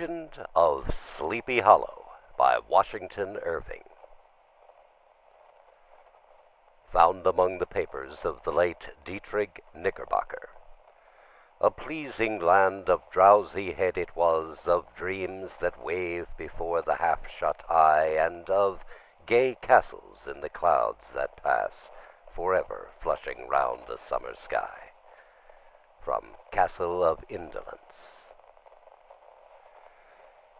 Legend of Sleepy Hollow by Washington Irving. Found among the papers of the late Dietrich Knickerbocker. A pleasing land of drowsy head it was, of dreams that wave before the half-shut eye, and of gay castles in the clouds that pass, forever flushing round a summer sky. From Castle of Indolence.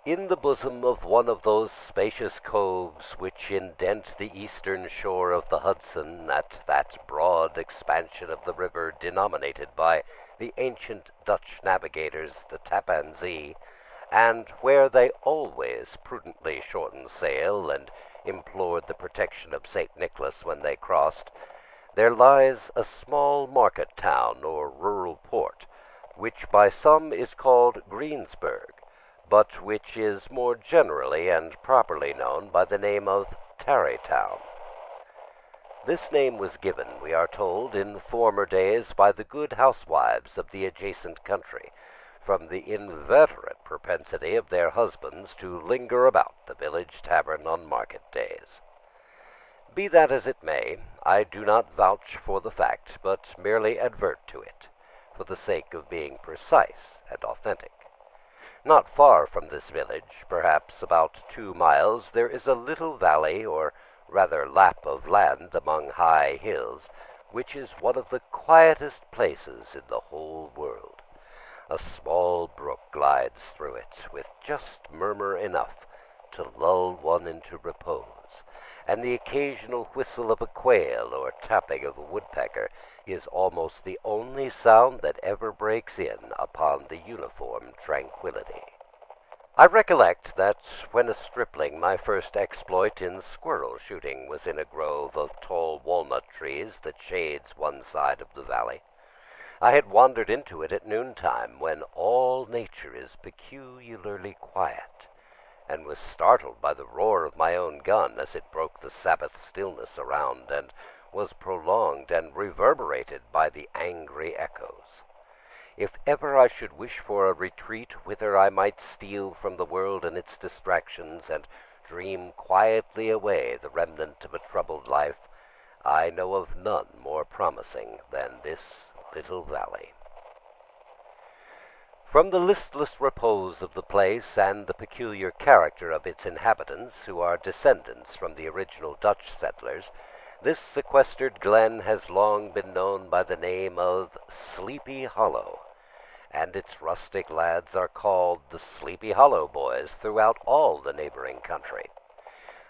In the bosom of one of those spacious coves which indent the eastern shore of the Hudson, at that broad expansion of the river denominated by the ancient Dutch navigators the Tappan Zee, and where they always prudently shortened sail and implored the protection of St. Nicholas when they crossed, there lies a small market town or rural port, which by some is called Greensburg, but which is more generally and properly known by the name of Tarrytown. This name was given, we are told, in former days by the good housewives of the adjacent country, from the inveterate propensity of their husbands to linger about the village tavern on market days. Be that as it may, I do not vouch for the fact, but merely advert to it, for the sake of being precise and authentic. Not far from this village, perhaps about 2 miles, there is a little valley, or rather lap of land among high hills, which is one of the quietest places in the whole world. A small brook glides through it, with just murmur enough to lull one into repose, and the occasional whistle of a quail or tapping of a woodpecker is almost the only sound that ever breaks in upon the uniform tranquillity. I recollect that when a stripling my first exploit in squirrel shooting was in a grove of tall walnut trees that shades one side of the valley. I had wandered into it at noontime, when all nature is peculiarly quiet, and was startled by the roar of my own gun as it broke the Sabbath stillness around, and was prolonged and reverberated by the angry echoes. If ever I should wish for a retreat whither I might steal from the world and its distractions, and dream quietly away the remnant of a troubled life, I know of none more promising than this little valley. From the listless repose of the place, and the peculiar character of its inhabitants, who are descendants from the original Dutch settlers, this sequestered glen has long been known by the name of Sleepy Hollow, and its rustic lads are called the Sleepy Hollow boys throughout all the neighboring country.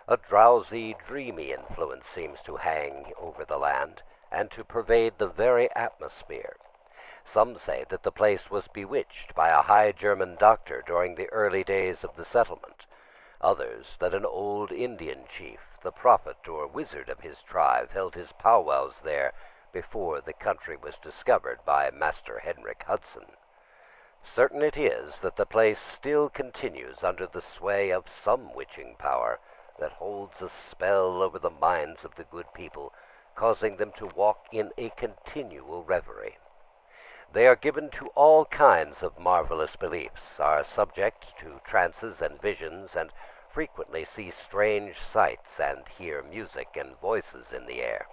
A drowsy, dreamy influence seems to hang over the land, and to pervade the very atmosphere. Some say that the place was bewitched by a high German doctor during the early days of the settlement. Others, that an old Indian chief, the prophet or wizard of his tribe, held his powwows there before the country was discovered by Master Henrik Hudson. Certain it is that the place still continues under the sway of some witching power that holds a spell over the minds of the good people, causing them to walk in a continual reverie. They are given to all kinds of marvelous beliefs, are subject to trances and visions, and frequently see strange sights and hear music and voices in the air.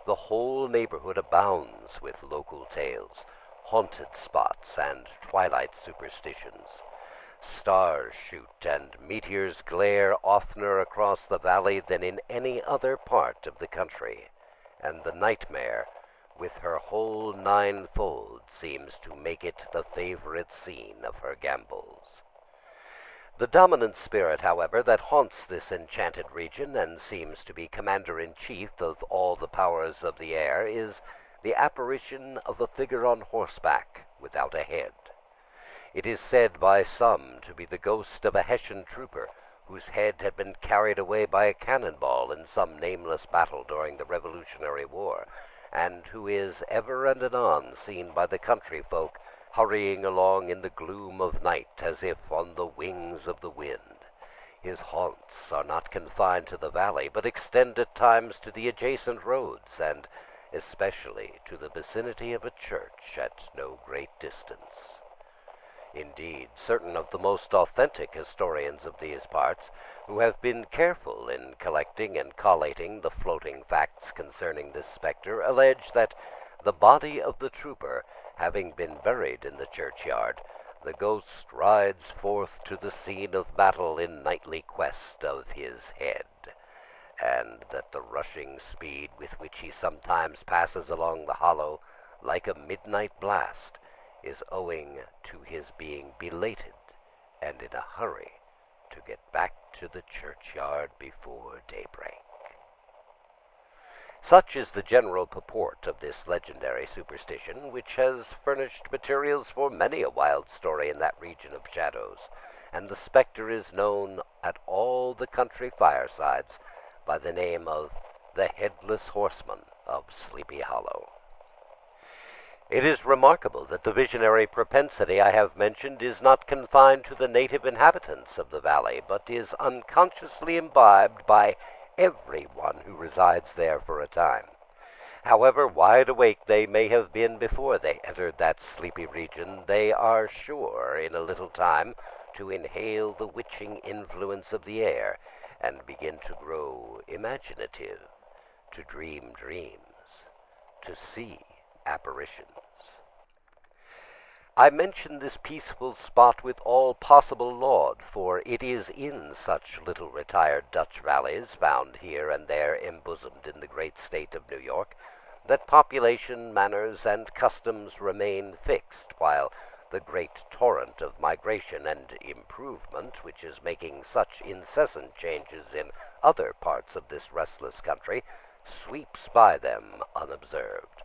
The whole neighborhood abounds with local tales, haunted spots, and twilight superstitions. Stars shoot and meteors glare oftener across the valley than in any other part of the country, and the nightmare, with her whole ninefold, seems to make it the favorite scene of her gambols. The dominant spirit, however, that haunts this enchanted region, and seems to be commander-in-chief of all the powers of the air, is the apparition of a figure on horseback without a head. It is said by some to be the ghost of a Hessian trooper, whose head had been carried away by a cannonball in some nameless battle during the Revolutionary War, and who is ever and anon seen by the country folk hurrying along in the gloom of night as if on the wings of the wind. His haunts are not confined to the valley, but extend at times to the adjacent roads, and especially to the vicinity of a church at no great distance. Indeed, certain of the most authentic historians of these parts, who have been careful in collecting and collating the floating facts concerning this spectre, allege that, the body of the trooper having been buried in the churchyard, the ghost rides forth to the scene of battle in nightly quest of his head, and that the rushing speed with which he sometimes passes along the hollow, like a midnight blast, is owing to his being belated and in a hurry to get back to the churchyard before daybreak. Such is the general purport of this legendary superstition, which has furnished materials for many a wild story in that region of shadows, and the spectre is known at all the country firesides by the name of the Headless Horseman of Sleepy Hollow. It is remarkable that the visionary propensity I have mentioned is not confined to the native inhabitants of the valley, but is unconsciously imbibed by everyone who resides there for a time. However wide awake they may have been before they entered that sleepy region, they are sure in a little time to inhale the witching influence of the air and begin to grow imaginative, to dream dreams, to see apparitions. I mention this peaceful spot with all possible laud, for it is in such little retired Dutch valleys, found here and there embosomed in the great state of New York, that population, manners, and customs remain fixed, while the great torrent of migration and improvement, which is making such incessant changes in other parts of this restless country, sweeps by them unobserved.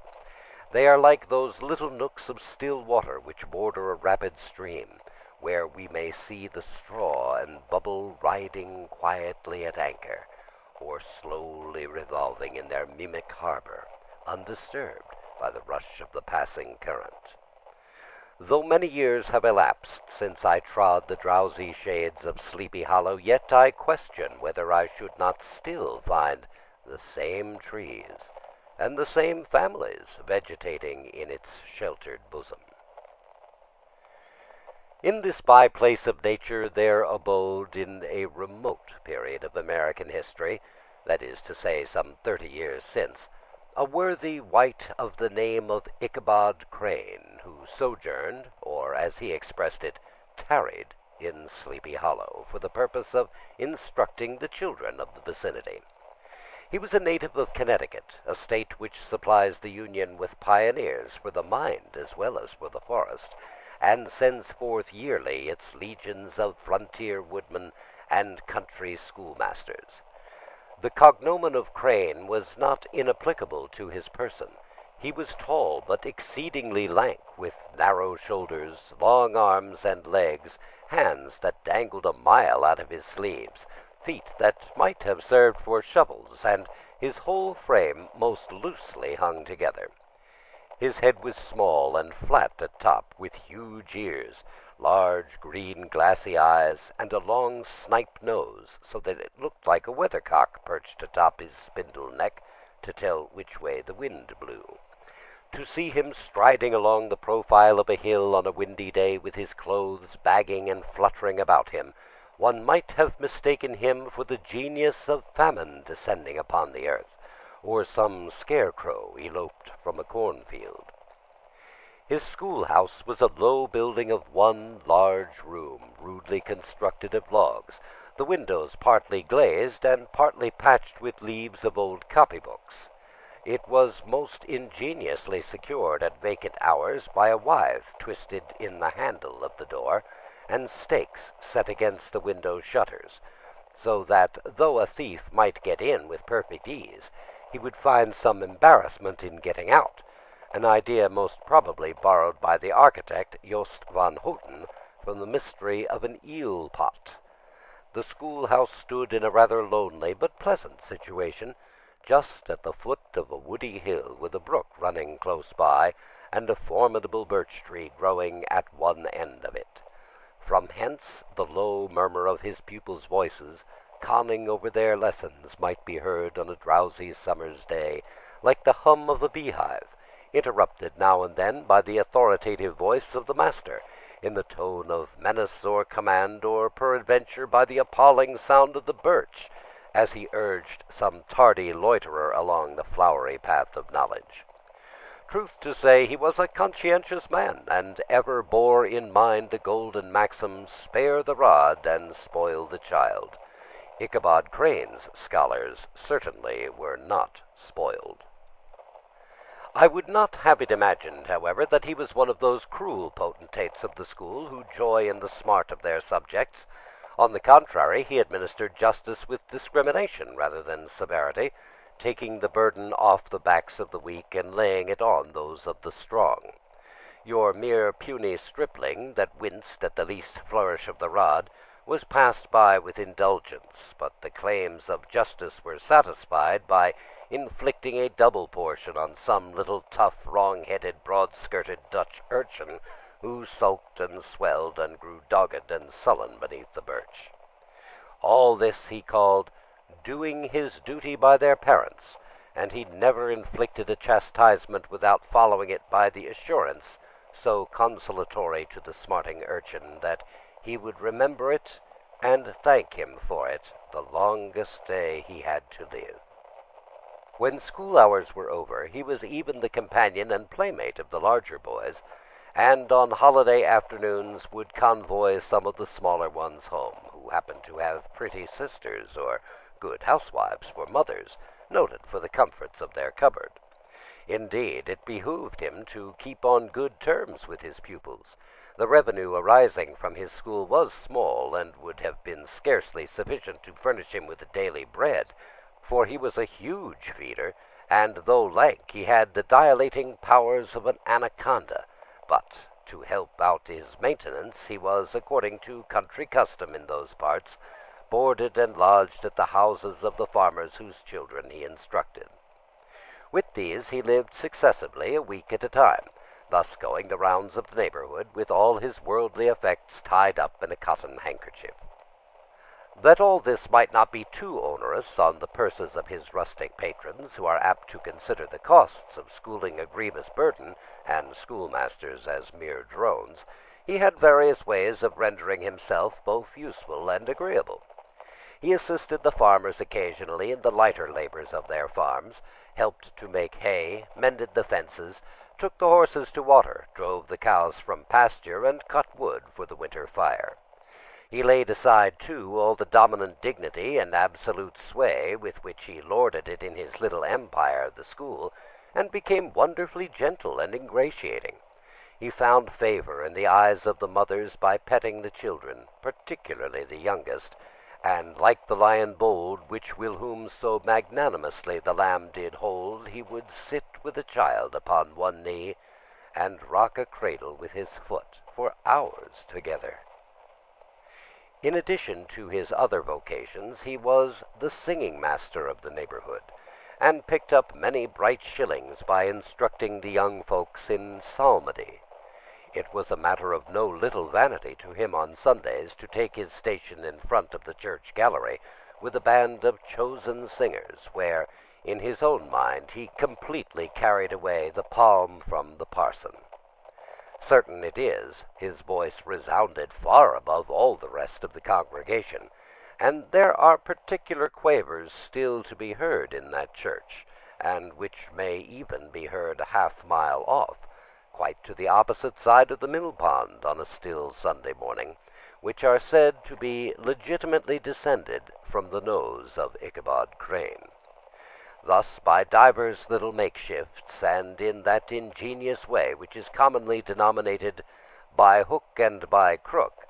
They are like those little nooks of still water which border a rapid stream, where we may see the straw and bubble riding quietly at anchor, or slowly revolving in their mimic harbor, undisturbed by the rush of the passing current. Though many years have elapsed since I trod the drowsy shades of Sleepy Hollow, yet I question whether I should not still find the same trees and the same families vegetating in its sheltered bosom. In this by-place of nature there abode, in a remote period of American history, that is to say some 30 years since, a worthy wight of the name of Ichabod Crane, who sojourned, or as he expressed it, tarried, in Sleepy Hollow, for the purpose of instructing the children of the vicinity. He was a native of Connecticut, a state which supplies the Union with pioneers for the mind as well as for the forest, and sends forth yearly its legions of frontier woodmen and country schoolmasters. The cognomen of Crane was not inapplicable to his person. He was tall, but exceedingly lank, with narrow shoulders, long arms and legs, hands that dangled a mile out of his sleeves, feet that might have served for shovels, and his whole frame most loosely hung together. His head was small and flat at top, with huge ears, large green glassy eyes, and a long snipe nose, so that it looked like a weathercock perched atop his spindle neck to tell which way the wind blew. To see him striding along the profile of a hill on a windy day, with his clothes bagging and fluttering about him, one might have mistaken him for the genius of famine descending upon the earth, or some scarecrow eloped from a cornfield. His schoolhouse was a low building of one large room, rudely constructed of logs, the windows partly glazed and partly patched with leaves of old copybooks. It was most ingeniously secured at vacant hours by a withe twisted in the handle of the door, and stakes set against the window shutters, so that, though a thief might get in with perfect ease, he would find some embarrassment in getting out, an idea most probably borrowed by the architect Jost van Houten from the mystery of an eel pot. The schoolhouse stood in a rather lonely but pleasant situation, just at the foot of a woody hill, with a brook running close by, and a formidable birch tree growing at one end of it. From hence the low murmur of his pupils' voices, conning over their lessons, might be heard on a drowsy summer's day, like the hum of a beehive, interrupted now and then by the authoritative voice of the master, in the tone of menace or command, or peradventure by the appalling sound of the birch, as he urged some tardy loiterer along the flowery path of knowledge. Truth to say, he was a conscientious man, and ever bore in mind the golden maxim, spare the rod and spoil the child. Ichabod Crane's scholars certainly were not spoiled. I would not have it imagined, however, that he was one of those cruel potentates of the school who joy in the smart of their subjects. On the contrary, he administered justice with discrimination rather than severity, taking the burden off the backs of the weak and laying it on those of the strong. Your mere puny stripling, that winced at the least flourish of the rod, was passed by with indulgence, but the claims of justice were satisfied by inflicting a double portion on some little tough, wrong-headed, broad-skirted Dutch urchin who sulked and swelled and grew dogged and sullen beneath the birch. All this he called doing his duty by their parents, and he never inflicted a chastisement without following it by the assurance, so consolatory to the smarting urchin, that he would remember it and thank him for it the longest day he had to live. When school hours were over, he was even the companion and playmate of the larger boys, and on holiday afternoons would convoy some of the smaller ones home, who happened to have pretty sisters or good housewives for mothers, noted for the comforts of their cupboard. Indeed, it behooved him to keep on good terms with his pupils. The revenue arising from his school was small, and would have been scarcely sufficient to furnish him with daily bread, for he was a huge feeder, and though lank, he had the dilating powers of an anaconda. But to help out his maintenance, he was, according to country custom in those parts, boarded and lodged at the houses of the farmers whose children he instructed. With these he lived successively a week at a time, thus going the rounds of the neighborhood with all his worldly effects tied up in a cotton handkerchief. That all this might not be too onerous on the purses of his rustic patrons, who are apt to consider the costs of schooling a grievous burden, and schoolmasters as mere drones, he had various ways of rendering himself both useful and agreeable. He assisted the farmers occasionally in the lighter labors of their farms, helped to make hay, mended the fences, took the horses to water, drove the cows from pasture, and cut wood for the winter fire. He laid aside, too, all the dominant dignity and absolute sway with which he lorded it in his little empire, the school, and became wonderfully gentle and ingratiating. He found favor in the eyes of the mothers by petting the children, particularly the youngest, and like the lion bold, which will whom so magnanimously the lamb did hold, he would sit with a child upon one knee, and rock a cradle with his foot for hours together. In addition to his other vocations, he was the singing master of the neighborhood, and picked up many bright shillings by instructing the young folks in psalmody. It was a matter of no little vanity to him on Sundays to take his station in front of the church gallery with a band of chosen singers, where, in his own mind, he completely carried away the palm from the parson. Certain it is, his voice resounded far above all the rest of the congregation, and there are particular quavers still to be heard in that church, and which may even be heard a half-mile off, quite to the opposite side of the mill-pond on a still Sunday morning, which are said to be legitimately descended from the nose of Ichabod Crane. Thus, by divers little makeshifts, and in that ingenious way which is commonly denominated by hook and by crook,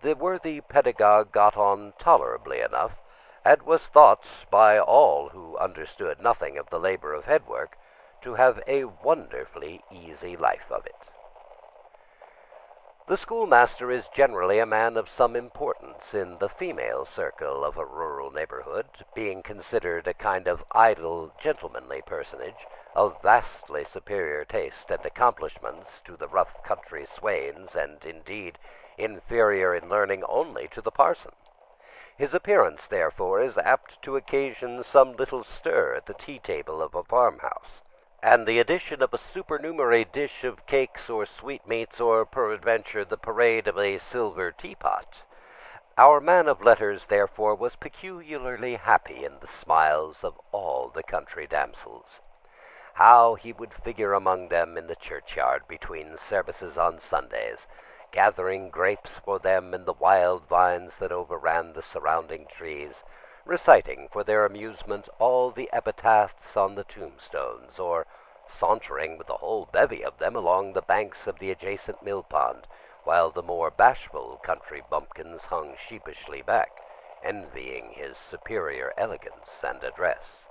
the worthy pedagogue got on tolerably enough, and was thought by all who understood nothing of the labor of headwork to have a wonderfully easy life of it. The schoolmaster is generally a man of some importance in the female circle of a rural neighborhood, being considered a kind of idle, gentlemanly personage, of vastly superior taste and accomplishments to the rough country swains, and indeed inferior in learning only to the parson. His appearance, therefore, is apt to occasion some little stir at the tea-table of a farmhouse. and the addition of a supernumerary dish of cakes or sweetmeats, or peradventure the parade of a silver teapot. Our man of letters, therefore, was peculiarly happy in the smiles of all the country damsels. How he would figure among them in the churchyard between services on Sundays, gathering grapes for them in the wild vines that overran the surrounding trees, reciting for their amusement all the epitaphs on the tombstones, or sauntering with a whole bevy of them along the banks of the adjacent mill pond, while the more bashful country bumpkins hung sheepishly back, envying his superior elegance and address.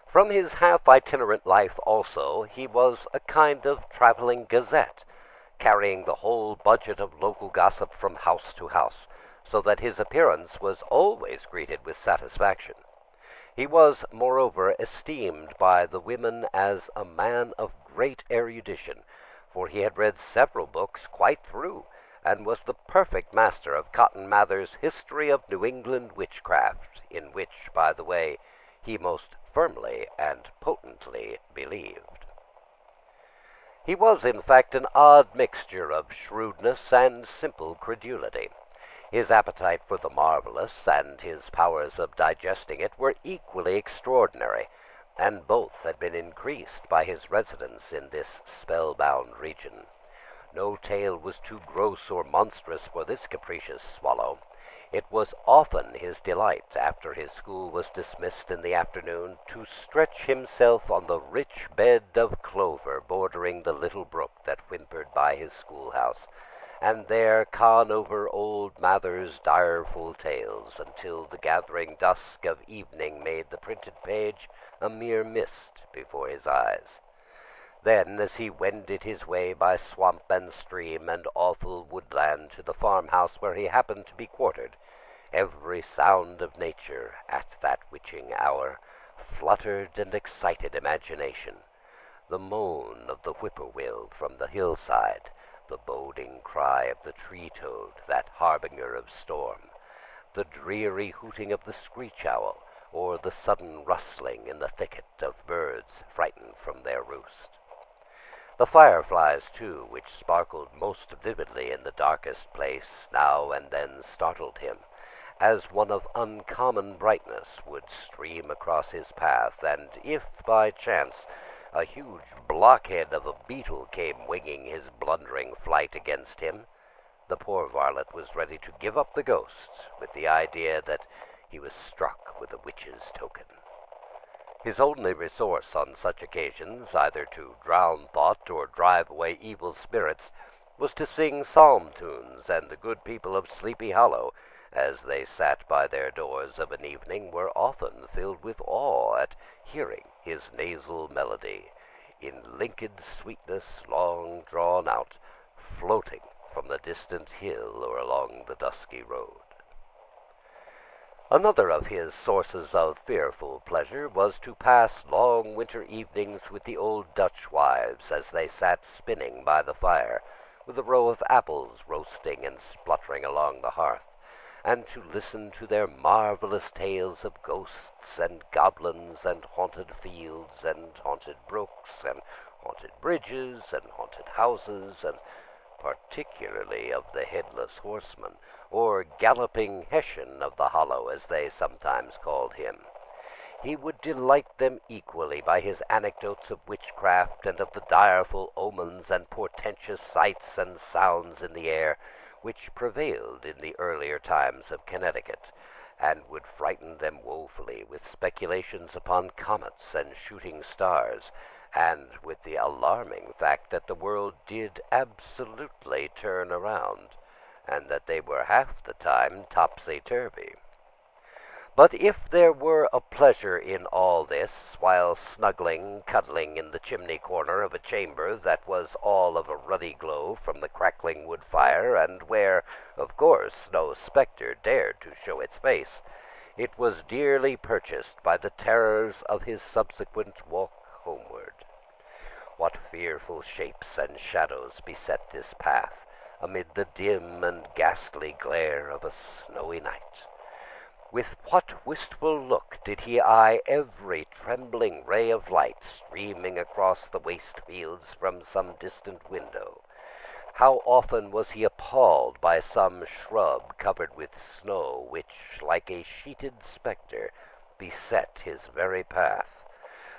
From his half-itinerant life, also, he was a kind of traveling gazette, carrying the whole budget of local gossip from house to house, so that his appearance was always greeted with satisfaction. He was, moreover, esteemed by the women as a man of great erudition, for he had read several books quite through, and was the perfect master of Cotton Mather's History of New England Witchcraft, in which, by the way, he most firmly and potently believed. He was, in fact, an odd mixture of shrewdness and simple credulity. His appetite for the marvelous and his powers of digesting it were equally extraordinary, and both had been increased by his residence in this spellbound region. No tale was too gross or monstrous for this capricious swallow. It was often his delight, after his school was dismissed in the afternoon, to stretch himself on the rich bed of clover bordering the little brook that whimpered by his schoolhouse, and there con over old Mather's direful tales, until the gathering dusk of evening made the printed page a mere mist before his eyes. Then, as he wended his way by swamp and stream and awful woodland to the farmhouse where he happened to be quartered, every sound of nature, at that witching hour, fluttered and excited imagination. The moan of the whippoorwill from the hillside, the boding cry of the tree-toad, that harbinger of storm, the dreary hooting of the screech-owl, or the sudden rustling in the thicket of birds frightened from their roost. The fireflies, too, which sparkled most vividly in the darkest place, now and then startled him, as one of uncommon brightness would stream across his path, and if, by chance, a huge blockhead of a beetle came winging his blundering flight against him, the poor varlet was ready to give up the ghost with the idea that he was struck with a witch's token. His only resource on such occasions, either to drown thought or drive away evil spirits, was to sing psalm tunes, and the good people of Sleepy Hollow, as they sat by their doors of an evening, were often filled with awe at hearing his nasal melody, in linked sweetness long drawn out, floating from the distant hill or along the dusky road. Another of his sources of fearful pleasure was to pass long winter evenings with the old Dutch wives, as they sat spinning by the fire, with a row of apples roasting and spluttering along the hearth, and to listen to their marvelous tales of ghosts and goblins and haunted fields and haunted brooks and haunted bridges and haunted houses, and particularly of the headless horseman, or galloping Hessian of the hollow, as they sometimes called him. He would delight them equally by his anecdotes of witchcraft and of the direful omens and portentous sights and sounds in the air which prevailed in the earlier times of Connecticut, and would frighten them woefully with speculations upon comets and shooting stars, and with the alarming fact that the world did absolutely turn around, and that they were half the time topsy-turvy. But if there were a pleasure in all this, while cuddling in the chimney corner of a chamber that was all of a ruddy glow from the crackling wood fire, and where, of course, no spectre dared to show its face, it was dearly purchased by the terrors of his subsequent walk homeward. What fearful shapes and shadows beset this path, amid the dim and ghastly glare of a snowy night! With what wistful look did he eye every trembling ray of light streaming across the waste fields from some distant window! How often was he appalled by some shrub covered with snow, which, like a sheeted spectre, beset his very path!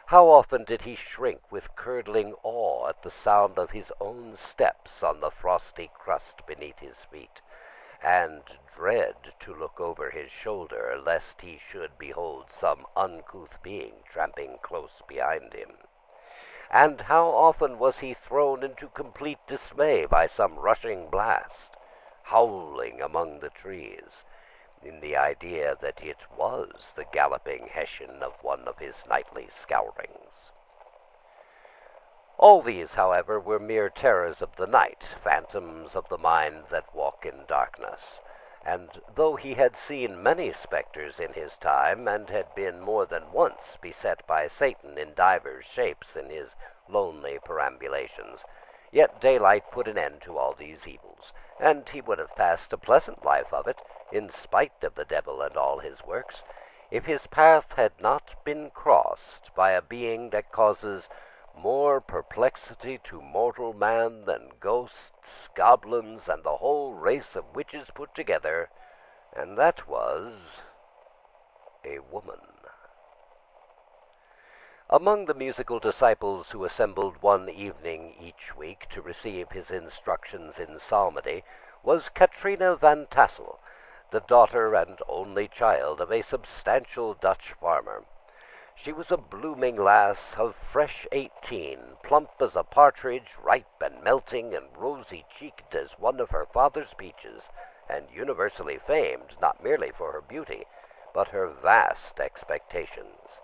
How often did he shrink with curdling awe at the sound of his own steps on the frosty crust beneath his feet, and dread to look over his shoulder, lest he should behold some uncouth being tramping close behind him. And how often was he thrown into complete dismay by some rushing blast, howling among the trees, in the idea that it was the galloping Hessian of one of his nightly scourings. All these, however, were mere terrors of the night, phantoms of the mind that walk in darkness, and though he had seen many spectres in his time, and had been more than once beset by Satan in divers shapes in his lonely perambulations, yet daylight put an end to all these evils, and he would have passed a pleasant life of it, in spite of the devil and all his works, if his path had not been crossed by a being that causes more perplexity to mortal man than ghosts, goblins, and the whole race of witches put together, and that was a woman. Among the musical disciples who assembled one evening each week to receive his instructions in psalmody was Katrina van Tassel, the daughter and only child of a substantial Dutch farmer. She was a blooming lass of fresh 18, plump as a partridge, ripe and melting, and rosy-cheeked as one of her father's peaches, and universally famed not merely for her beauty, but her vast expectations.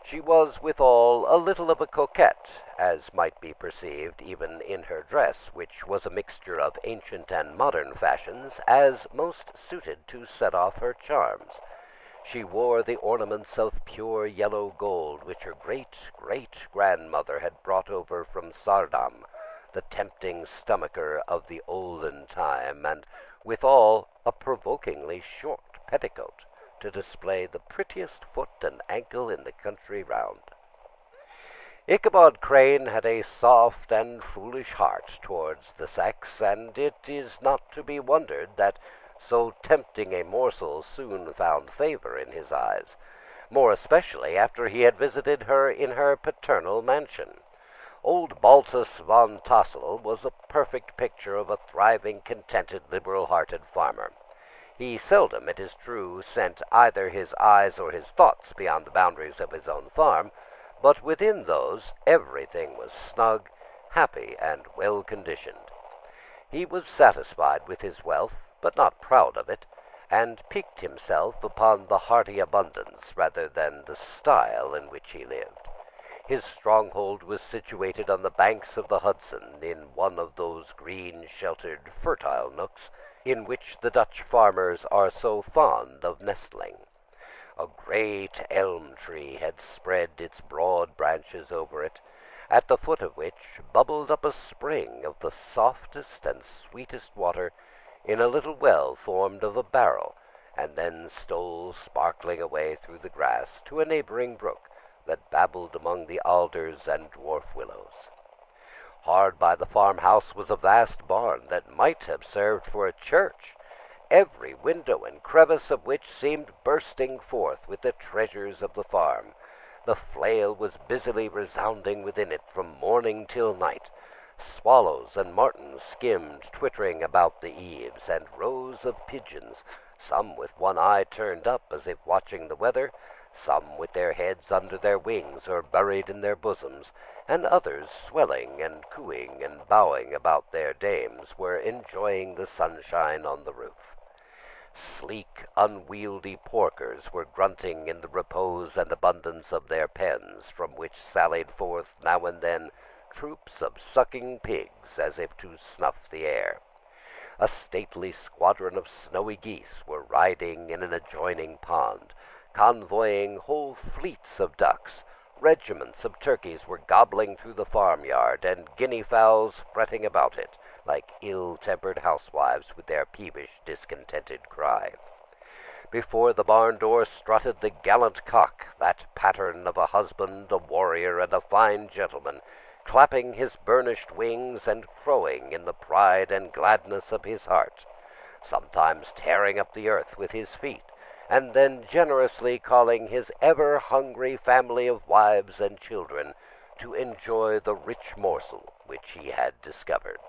She was withal a little of a coquette, as might be perceived even in her dress, which was a mixture of ancient and modern fashions, as most suited to set off her charms. She wore the ornaments of pure yellow gold which her great-great-grandmother had brought over from Sardam, the tempting stomacher of the olden time, and withal a provokingly short petticoat, to display the prettiest foot and ankle in the country round. Ichabod Crane had a soft and foolish heart towards the sex, and it is not to be wondered that so tempting a morsel soon found favor in his eyes, more especially after he had visited her in her paternal mansion. Old Baltus von Tassel was a perfect picture of a thriving, contented, liberal-hearted farmer. He seldom, it is true, sent either his eyes or his thoughts beyond the boundaries of his own farm, but within those everything was snug, happy, and well-conditioned. He was satisfied with his wealth, but not proud of it, and piqued himself upon the hearty abundance rather than the style in which he lived. His stronghold was situated on the banks of the Hudson, in one of those green, sheltered, fertile nooks in which the Dutch farmers are so fond of nestling. A great elm tree had spread its broad branches over it, at the foot of which bubbled up a spring of the softest and sweetest water in a little well formed of a barrel, and then stole sparkling away through the grass to a neighboring brook that babbled among the alders and dwarf willows. Hard by the farmhouse was a vast barn that might have served for a church, every window and crevice of which seemed bursting forth with the treasures of the farm. The flail was busily resounding within it from morning till night. Swallows and martins skimmed, twittering about the eaves, and rows of pigeons, some with one eye turned up as if watching the weather, some with their heads under their wings or buried in their bosoms, and others swelling and cooing and bowing about their dames, were enjoying the sunshine on the roof. Sleek, unwieldy porkers were grunting in the repose and abundance of their pens, from which sallied forth now and then troops of sucking pigs as if to snuff the air. A stately squadron of snowy geese were riding in an adjoining pond, convoying whole fleets of ducks. Regiments of turkeys were gobbling through the farmyard, and guinea fowls fretting about it, like ill-tempered housewives with their peevish, discontented cry. Before the barn door strutted the gallant cock, that pattern of a husband, a warrior, and a fine gentleman, clapping his burnished wings and crowing in the pride and gladness of his heart, sometimes tearing up the earth with his feet, and then generously calling his ever-hungry family of wives and children to enjoy the rich morsel which he had discovered.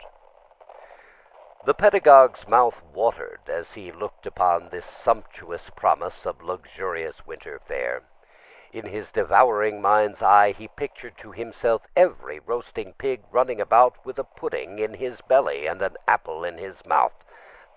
The pedagogue's mouth watered as he looked upon this sumptuous promise of luxurious winter fare. In his devouring mind's eye he pictured to himself every roasting pig running about with a pudding in his belly and an apple in his mouth.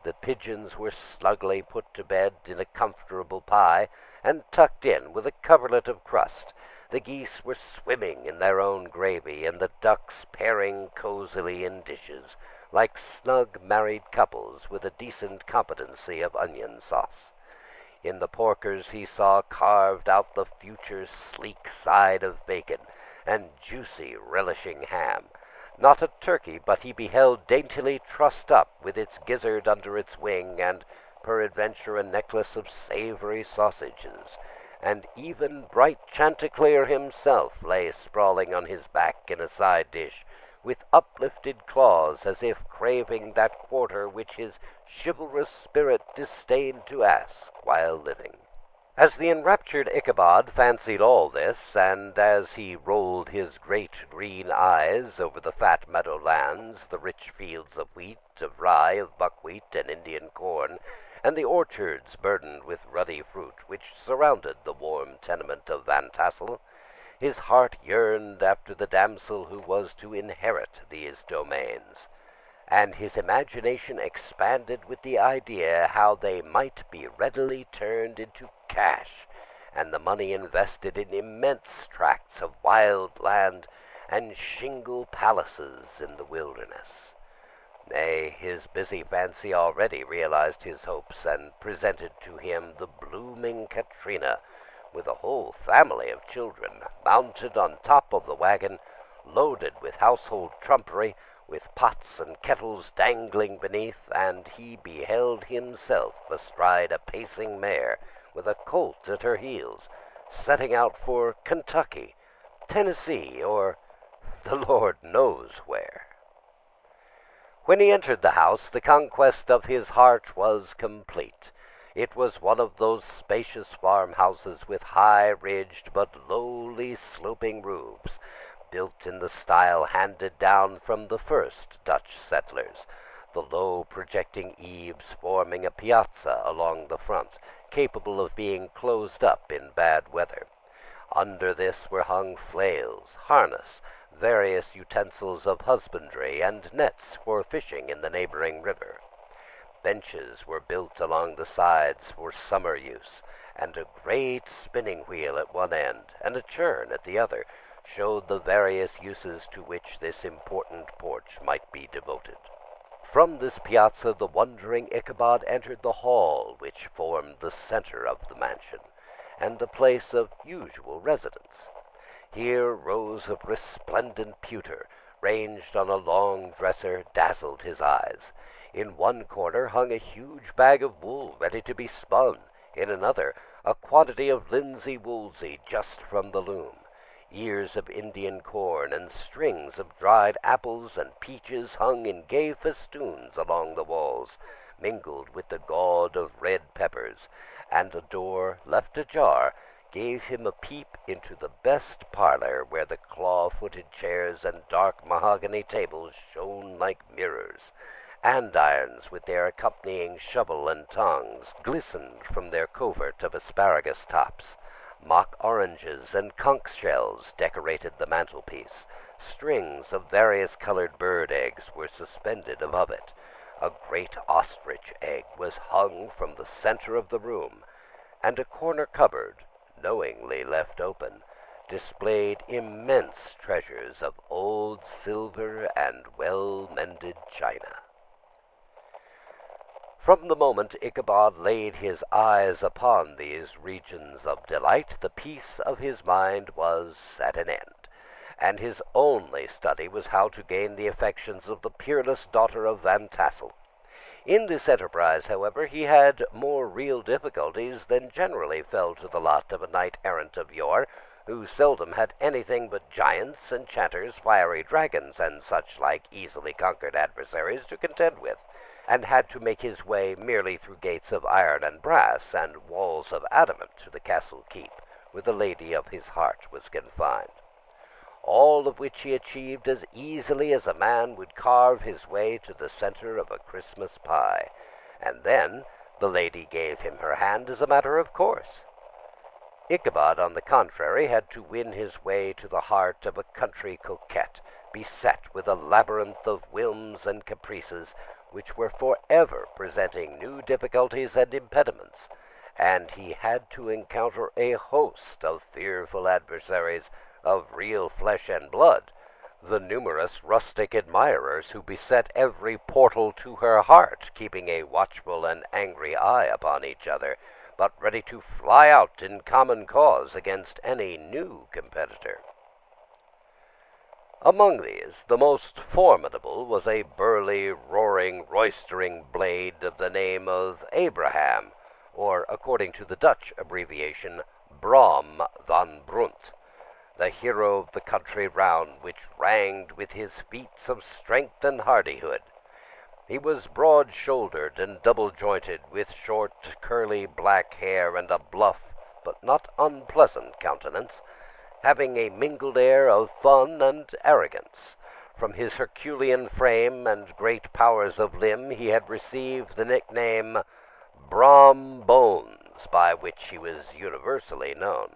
The pigeons were snugly put to bed in a comfortable pie, and tucked in with a coverlet of crust. The geese were swimming in their own gravy, and the ducks pairing cosily in dishes, like snug married couples with a decent competency of onion sauce. In the porkers he saw carved out the future sleek side of bacon, and juicy relishing ham. Not a turkey but he beheld daintily trussed up, with its gizzard under its wing, and peradventure a necklace of savory sausages, and even bright Chanticleer himself lay sprawling on his back in a side dish, with uplifted claws, as if craving that quarter which his chivalrous spirit disdained to ask while living. As the enraptured Ichabod fancied all this, and as he rolled his great green eyes over the fat meadow lands, the rich fields of wheat, of rye, of buckwheat, and Indian corn, and the orchards burdened with ruddy fruit which surrounded the warm tenement of Van Tassel, his heart yearned after the damsel who was to inherit these domains, and his imagination expanded with the idea how they might be readily turned into cash, and the money invested in immense tracts of wild land and shingle palaces in the wilderness. Nay, his busy fancy already realized his hopes, and presented to him the blooming Katrina, with a whole family of children, mounted on top of the wagon, loaded with household trumpery, with pots and kettles dangling beneath, and he beheld himself astride a pacing mare, with a colt at her heels, setting out for Kentucky, Tennessee, or the Lord knows where. When he entered the house, the conquest of his heart was complete. It was one of those spacious farmhouses with high-ridged but lowly sloping roofs, built in the style handed down from the first Dutch settlers, the low projecting eaves forming a piazza along the front, capable of being closed up in bad weather. Under this were hung flails, harness, various utensils of husbandry, and nets for fishing in the neighboring river. Benches were built along the sides for summer use, and a great spinning wheel at one end, and a churn at the other, showed the various uses to which this important porch might be devoted. From this piazza the wondering Ichabod entered the hall which formed the center of the mansion, and the place of usual residence. Here rows of resplendent pewter, ranged on a long dresser, dazzled his eyes. In one corner hung a huge bag of wool ready to be spun, in another a quantity of linsey-woolsey just from the loom. Ears of Indian corn and strings of dried apples and peaches hung in gay festoons along the walls, mingled with the gaud of red peppers, and a door, left ajar, gave him a peep into the best parlor, where the claw-footed chairs and dark mahogany tables shone like mirrors. Andirons with their accompanying shovel and tongs glistened from their covert of asparagus tops. Mock oranges and conch shells decorated the mantelpiece. Strings of various colored bird eggs were suspended above it. A great ostrich egg was hung from the center of the room, and a corner cupboard, knowingly left open, displayed immense treasures of old silver and well-mended china. From the moment Ichabod laid his eyes upon these regions of delight, the peace of his mind was at an end, and his only study was how to gain the affections of the peerless daughter of Van Tassel. In this enterprise, however, he had more real difficulties than generally fell to the lot of a knight-errant of yore, who seldom had anything but giants, enchanters, fiery dragons, and such like easily conquered adversaries to contend with, and had to make his way merely through gates of iron and brass, and walls of adamant to the castle keep, where the lady of his heart was confined. All of which he achieved as easily as a man would carve his way to the center of a Christmas pie, and then the lady gave him her hand as a matter of course. Ichabod, on the contrary, had to win his way to the heart of a country coquette, beset with a labyrinth of whims and caprices, which were forever presenting new difficulties and impediments, and he had to encounter a host of fearful adversaries of real flesh and blood, the numerous rustic admirers who beset every portal to her heart, keeping a watchful and angry eye upon each other, but ready to fly out in common cause against any new competitor. Among these, the most formidable was a burly, roaring, roistering blade of the name of Abraham, or, according to the Dutch abbreviation, Brom van Brunt, the hero of the country round, which ranged with his feats of strength and hardihood. He was broad-shouldered and double-jointed, with short, curly black hair and a bluff, but not unpleasant countenance, having a mingled air of fun and arrogance. From his Herculean frame and great powers of limb he had received the nickname Brom Bones, by which he was universally known.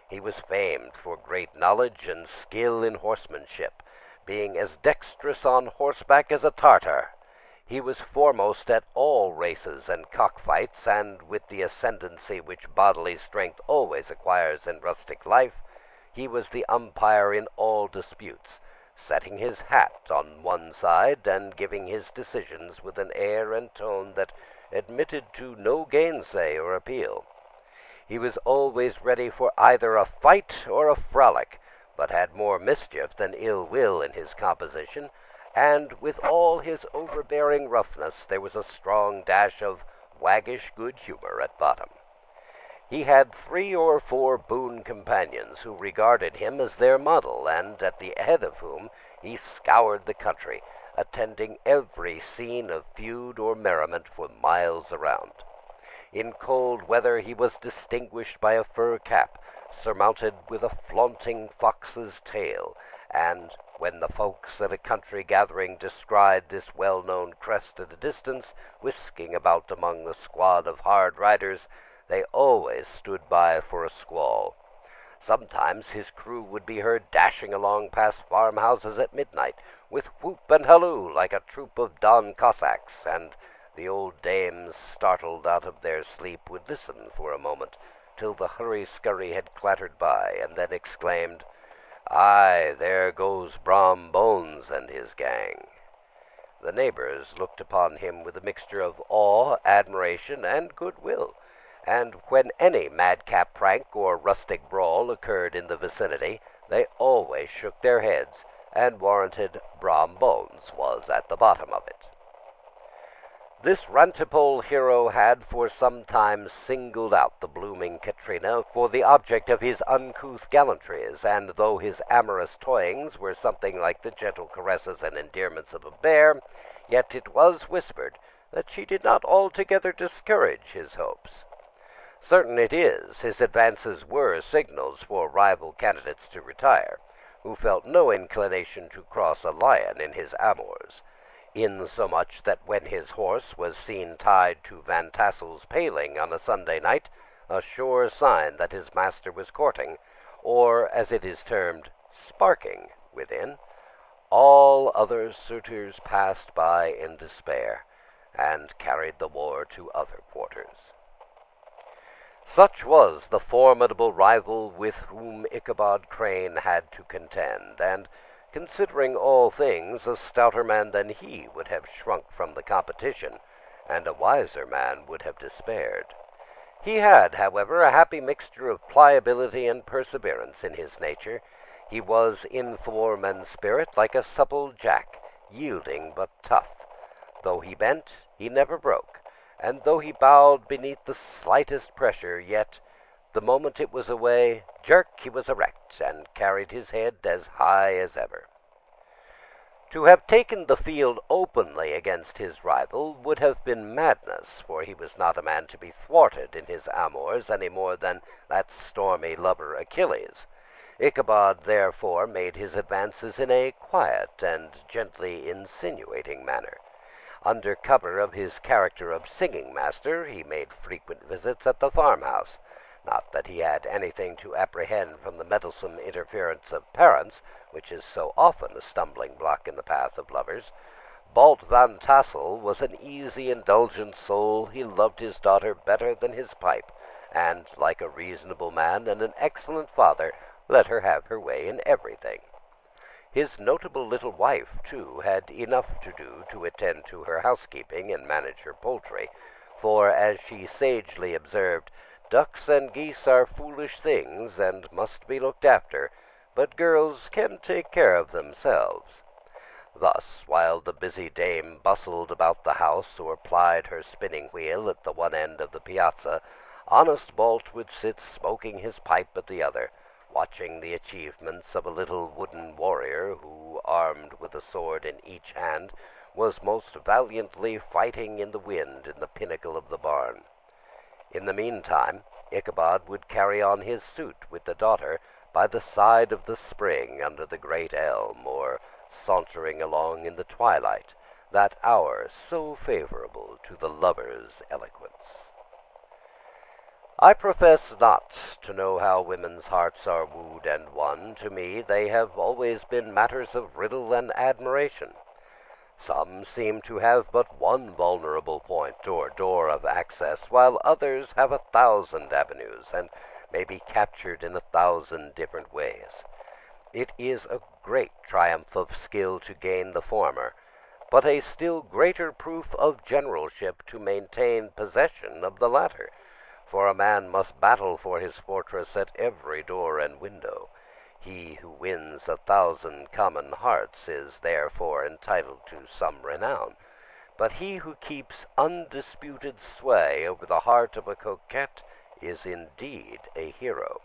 He was famed for great knowledge and skill in horsemanship, being as dexterous on horseback as a Tartar. He was foremost at all races and cockfights, and with the ascendancy which bodily strength always acquires in rustic life, he was the umpire in all disputes, setting his hat on one side and giving his decisions with an air and tone that admitted to no gainsay or appeal. He was always ready for either a fight or a frolic, but had more mischief than ill will in his composition, and with all his overbearing roughness there was a strong dash of waggish good humor at bottom. He had 3 or 4 boon companions who regarded him as their model, and at the head of whom he scoured the country, attending every scene of feud or merriment for miles around. In cold weather he was distinguished by a fur cap, surmounted with a flaunting fox's tail, and when the folks at a country gathering descried this well-known crest at a distance, whisking about among the squad of hard riders, they always stood by for a squall. Sometimes his crew would be heard dashing along past farmhouses at midnight, with whoop and halloo like a troop of Don Cossacks, and the old dames, startled out of their sleep, would listen for a moment, till the hurry-scurry had clattered by, and then exclaimed, "Aye, there goes Brom Bones and his gang." The neighbors looked upon him with a mixture of awe, admiration, and goodwill, and when any madcap prank or rustic brawl occurred in the vicinity, they always shook their heads, and warranted Brom Bones was at the bottom of it. This rantipole hero had for some time singled out the blooming Katrina for the object of his uncouth gallantries, and though his amorous toyings were something like the gentle caresses and endearments of a bear, yet it was whispered that she did not altogether discourage his hopes. Certain it is, his advances were signals for rival candidates to retire, who felt no inclination to cross a lion in his amours, insomuch that when his horse was seen tied to Van Tassel's paling on a Sunday night, a sure sign that his master was courting, or, as it is termed, sparking, within, all other suitors passed by in despair, and carried the war to other quarters. Such was the formidable rival with whom Ichabod Crane had to contend, and, considering all things, a stouter man than he would have shrunk from the competition, and a wiser man would have despaired. He had, however, a happy mixture of pliability and perseverance in his nature. He was in form and spirit like a supple jack, yielding but tough. Though he bent, he never broke, and though he bowed beneath the slightest pressure, yet, the moment it was away, jerk, he was erect, and carried his head as high as ever. To have taken the field openly against his rival would have been madness, for he was not a man to be thwarted in his amours any more than that stormy lover Achilles. Ichabod, therefore, made his advances in a quiet and gently insinuating manner. Under cover of his character of singing-master, he made frequent visits at the farmhouse. Not that he had anything to apprehend from the meddlesome interference of parents, which is so often a stumbling block in the path of lovers. Balt Van Tassel was an easy, indulgent soul. He loved his daughter better than his pipe, and, like a reasonable man and an excellent father, let her have her way in everything. His notable little wife, too, had enough to do to attend to her housekeeping and manage her poultry, for, as she sagely observed, ducks and geese are foolish things and must be looked after, but girls can take care of themselves. Thus, while the busy dame bustled about the house or plied her spinning-wheel at the one end of the piazza, honest Balt would sit smoking his pipe at the other, watching the achievements of a little wooden warrior who, armed with a sword in each hand, was most valiantly fighting in the wind in the pinnacle of the barn. In the meantime, Ichabod would carry on his suit with the daughter by the side of the spring under the great elm, or sauntering along in the twilight, that hour so favorable to the lover's eloquence. I profess not to know how women's hearts are wooed and won. To me they have always been matters of riddle and admiration. Some seem to have but one vulnerable point or door of access, while others have 1,000 avenues, and may be captured in 1,000 different ways. It is a great triumph of skill to gain the former, but a still greater proof of generalship to maintain possession of the latter, for a man must battle for his fortress at every door and window. He who wins 1,000 common hearts is therefore entitled to some renown, but he who keeps undisputed sway over the heart of a coquette is indeed a hero.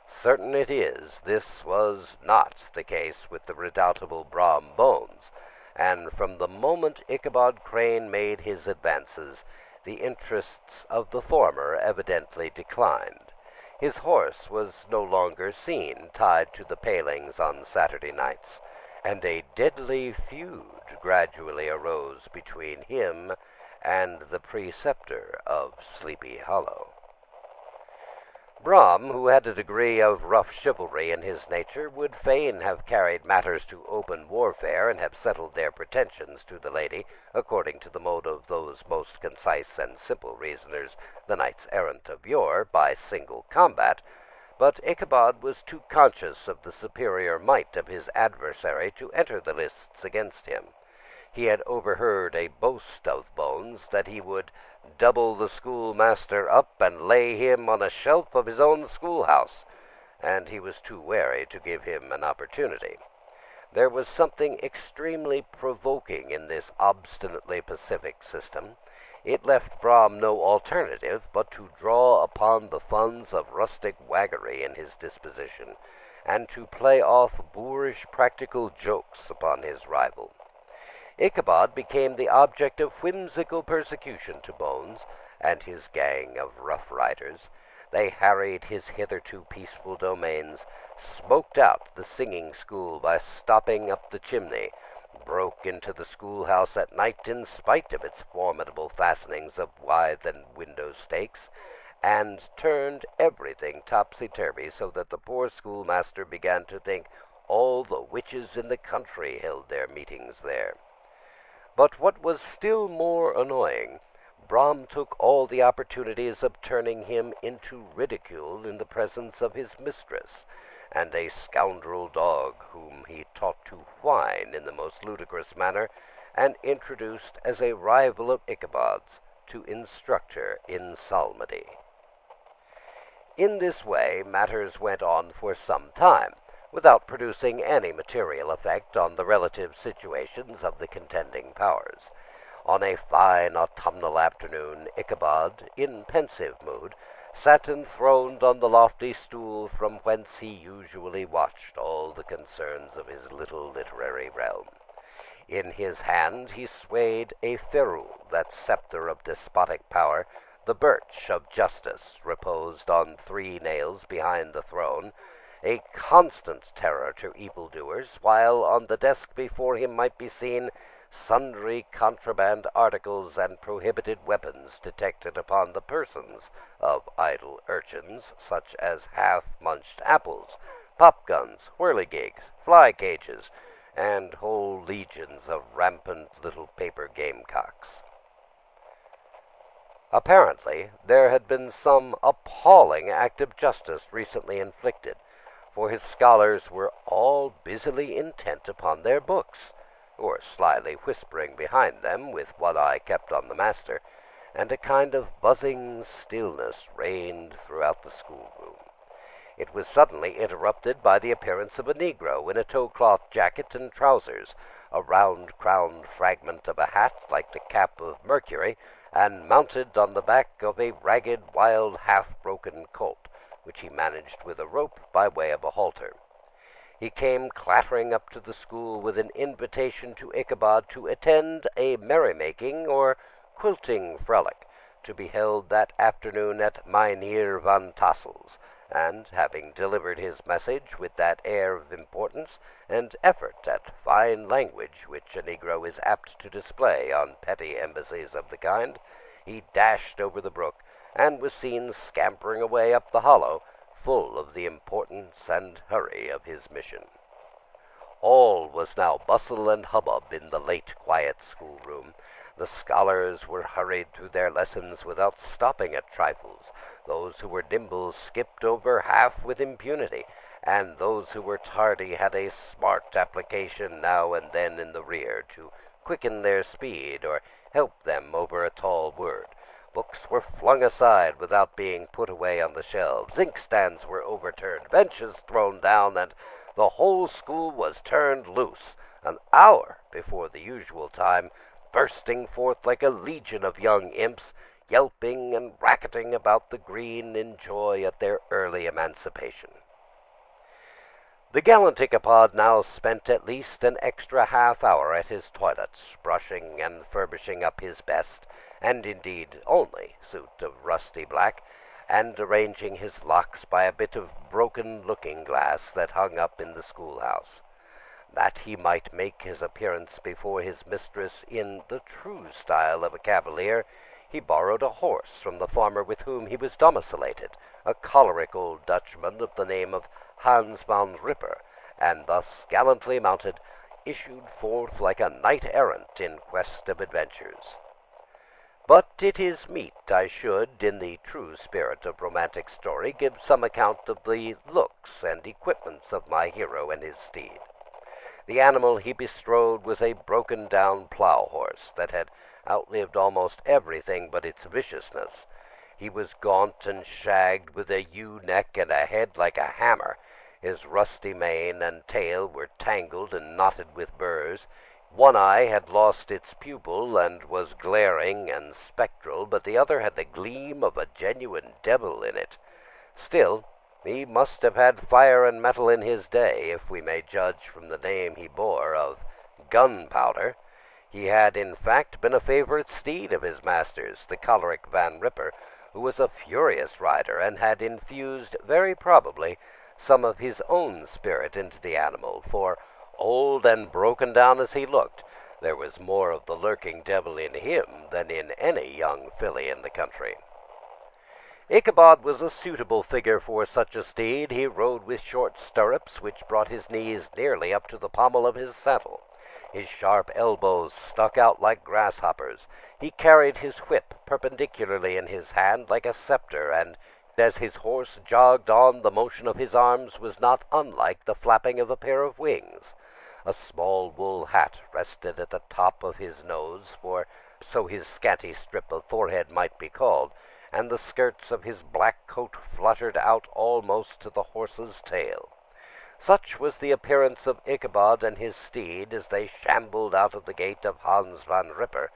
Certain it is, this was not the case with the redoubtable Brom Bones, and from the moment Ichabod Crane made his advances, the interests of the former evidently declined. His horse was no longer seen tied to the palings on Saturday nights, and a deadly feud gradually arose between him and the preceptor of Sleepy Hollow. Brom, who had a degree of rough chivalry in his nature, would fain have carried matters to open warfare, and have settled their pretensions to the lady, according to the mode of those most concise and simple reasoners, the knights-errant of yore, by single combat, but Ichabod was too conscious of the superior might of his adversary to enter the lists against him. He had overheard a boast of Bones that he would double the schoolmaster up and lay him on a shelf of his own schoolhouse, and he was too wary to give him an opportunity. There was something extremely provoking in this obstinately pacific system. It left Brom no alternative but to draw upon the funds of rustic waggery in his disposition, and to play off boorish practical jokes upon his rival. Ichabod became the object of whimsical persecution to Bones and his gang of rough riders. They harried his hitherto peaceful domains, smoked out the singing school by stopping up the chimney, broke into the schoolhouse at night in spite of its formidable fastenings of withe and window stakes, and turned everything topsy-turvy, so that the poor schoolmaster began to think all the witches in the country held their meetings there. But what was still more annoying, Brom took all the opportunities of turning him into ridicule in the presence of his mistress, and a scoundrel dog whom he taught to whine in the most ludicrous manner, and introduced as a rival of Ichabod's to instruct her in psalmody. In this way matters went on for some time, without producing any material effect on the relative situations of the contending powers. On a fine autumnal afternoon, Ichabod, in pensive mood, sat enthroned on the lofty stool from whence he usually watched all the concerns of his little literary realm. In his hand he swayed a ferule, that sceptre of despotic power. The birch of justice reposed on 3 nails behind the throne, a constant terror to evildoers, while on the desk before him might be seen sundry contraband articles and prohibited weapons detected upon the persons of idle urchins, such as half-munched apples, pop-guns, whirligigs, fly-cages, and whole legions of rampant little paper gamecocks. Apparently, there had been some appalling act of justice recently inflicted, for his scholars were all busily intent upon their books, or slyly whispering behind them, with one eye kept on the master, and a kind of buzzing stillness reigned throughout the schoolroom. It was suddenly interrupted by the appearance of a negro in a tow-cloth jacket and trousers, a round-crowned fragment of a hat like the cap of Mercury, and mounted on the back of a ragged, wild, half-broken colt, which he managed with a rope by way of a halter. He came clattering up to the school with an invitation to Ichabod to attend a merrymaking or quilting frolic, to be held that afternoon at Mynheer Van Tassel's, and, having delivered his message with that air of importance and effort at fine language which a negro is apt to display on petty embassies of the kind, he dashed over the brook, and was seen scampering away up the hollow, full of the importance and hurry of his mission. All was now bustle and hubbub in the late quiet schoolroom. The scholars were hurried through their lessons without stopping at trifles. Those who were nimble skipped over half with impunity, and those who were tardy had a smart application now and then in the rear to quicken their speed or help them over a tall word. Books were flung aside without being put away on the shelves. Inkstands were overturned, benches thrown down, and the whole school was turned loose, an hour before the usual time, bursting forth like a legion of young imps, yelping and racketing about the green in joy at their early emancipation. The gallant Ichabod now spent at least an extra half-hour at his toilet, brushing and furbishing up his best, and indeed only, suit of rusty black, and arranging his locks by a bit of broken looking-glass that hung up in the schoolhouse. That he might make his appearance before his mistress in the true style of a cavalier, he borrowed a horse from the farmer with whom he was domiciliated, a choleric old Dutchman of the name of Hans van Ripper, and thus gallantly mounted, issued forth like a knight-errant in quest of adventures. But it is meet I should, in the true spirit of romantic story, give some account of the looks and equipments of my hero and his steed. The animal he bestrode was a broken-down plough-horse that had outlived almost everything but its viciousness. He was gaunt and shagged, with a ewe-neck and a head like a hammer. His rusty mane and tail were tangled and knotted with burrs. One eye had lost its pupil and was glaring and spectral, but the other had the gleam of a genuine devil in it. Still, he must have had fire and metal in his day, if we may judge from the name he bore of Gunpowder. He had, in fact, been a favorite steed of his master's, the choleric Van Ripper, who was a furious rider, and had infused, very probably, some of his own spirit into the animal, for, old and broken down as he looked, there was more of the lurking devil in him than in any young filly in the country. Ichabod was a suitable figure for such a steed. He rode with short stirrups, which brought his knees nearly up to the pommel of his saddle. His sharp elbows stuck out like grasshoppers. He carried his whip perpendicularly in his hand like a scepter, and as his horse jogged on, the motion of his arms was not unlike the flapping of a pair of wings. A small wool hat rested at the top of his nose, for so his scanty strip of forehead might be called, and the skirts of his black coat fluttered out almost to the horse's tail. Such was the appearance of Ichabod and his steed as they shambled out of the gate of Hans van Ripper,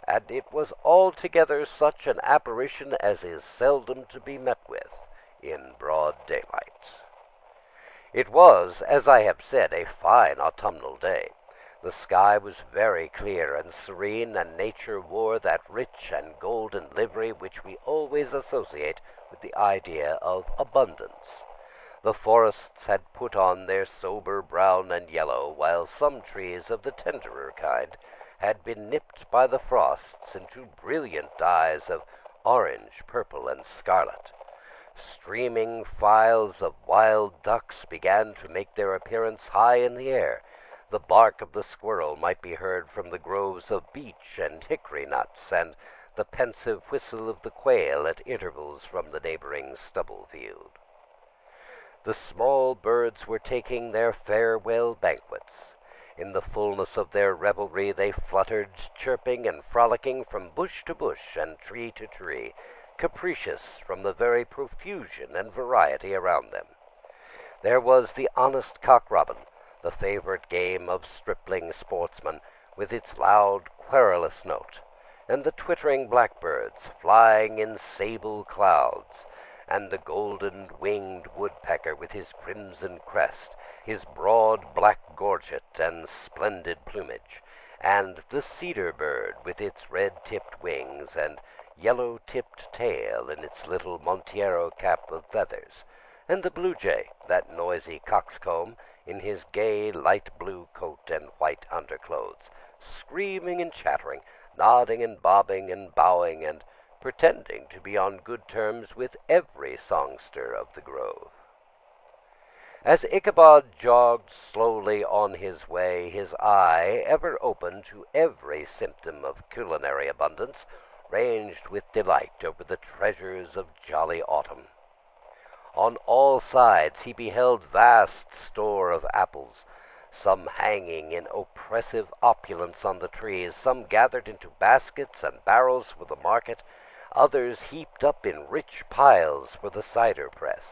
and it was altogether such an apparition as is seldom to be met with in broad daylight. It was, as I have said, a fine autumnal day. The sky was very clear and serene, and nature wore that rich and golden livery which we always associate with the idea of abundance. The forests had put on their sober brown and yellow, while some trees of the tenderer kind had been nipped by the frosts into brilliant dyes of orange, purple, and scarlet. Streaming files of wild ducks began to make their appearance high in the air. The bark of the squirrel might be heard from the groves of beech and hickory nuts, and the pensive whistle of the quail at intervals from the neighboring stubble field. The small birds were taking their farewell banquets. In the fullness of their revelry they fluttered, chirping and frolicking from bush to bush and tree to tree, capricious from the very profusion and variety around them. There was the honest cock-robin, the favorite game of stripling sportsmen, with its loud, querulous note, and the twittering blackbirds flying in sable clouds, and the golden-winged woodpecker with his crimson crest, his broad black gorget and splendid plumage, and the cedar-bird with its red-tipped wings and yellow-tipped tail and its little Montiero cap of feathers, and the blue-jay, that noisy coxcomb, in his gay light-blue coat and white underclothes, screaming and chattering, nodding and bobbing and bowing, and pretending to be on good terms with every songster of the grove. As Ichabod jogged slowly on his way, his eye, ever open to every symptom of culinary abundance, ranged with delight over the treasures of jolly autumn. On all sides he beheld vast store of apples, some hanging in oppressive opulence on the trees, some gathered into baskets and barrels for the market, others heaped up in rich piles for the cider press.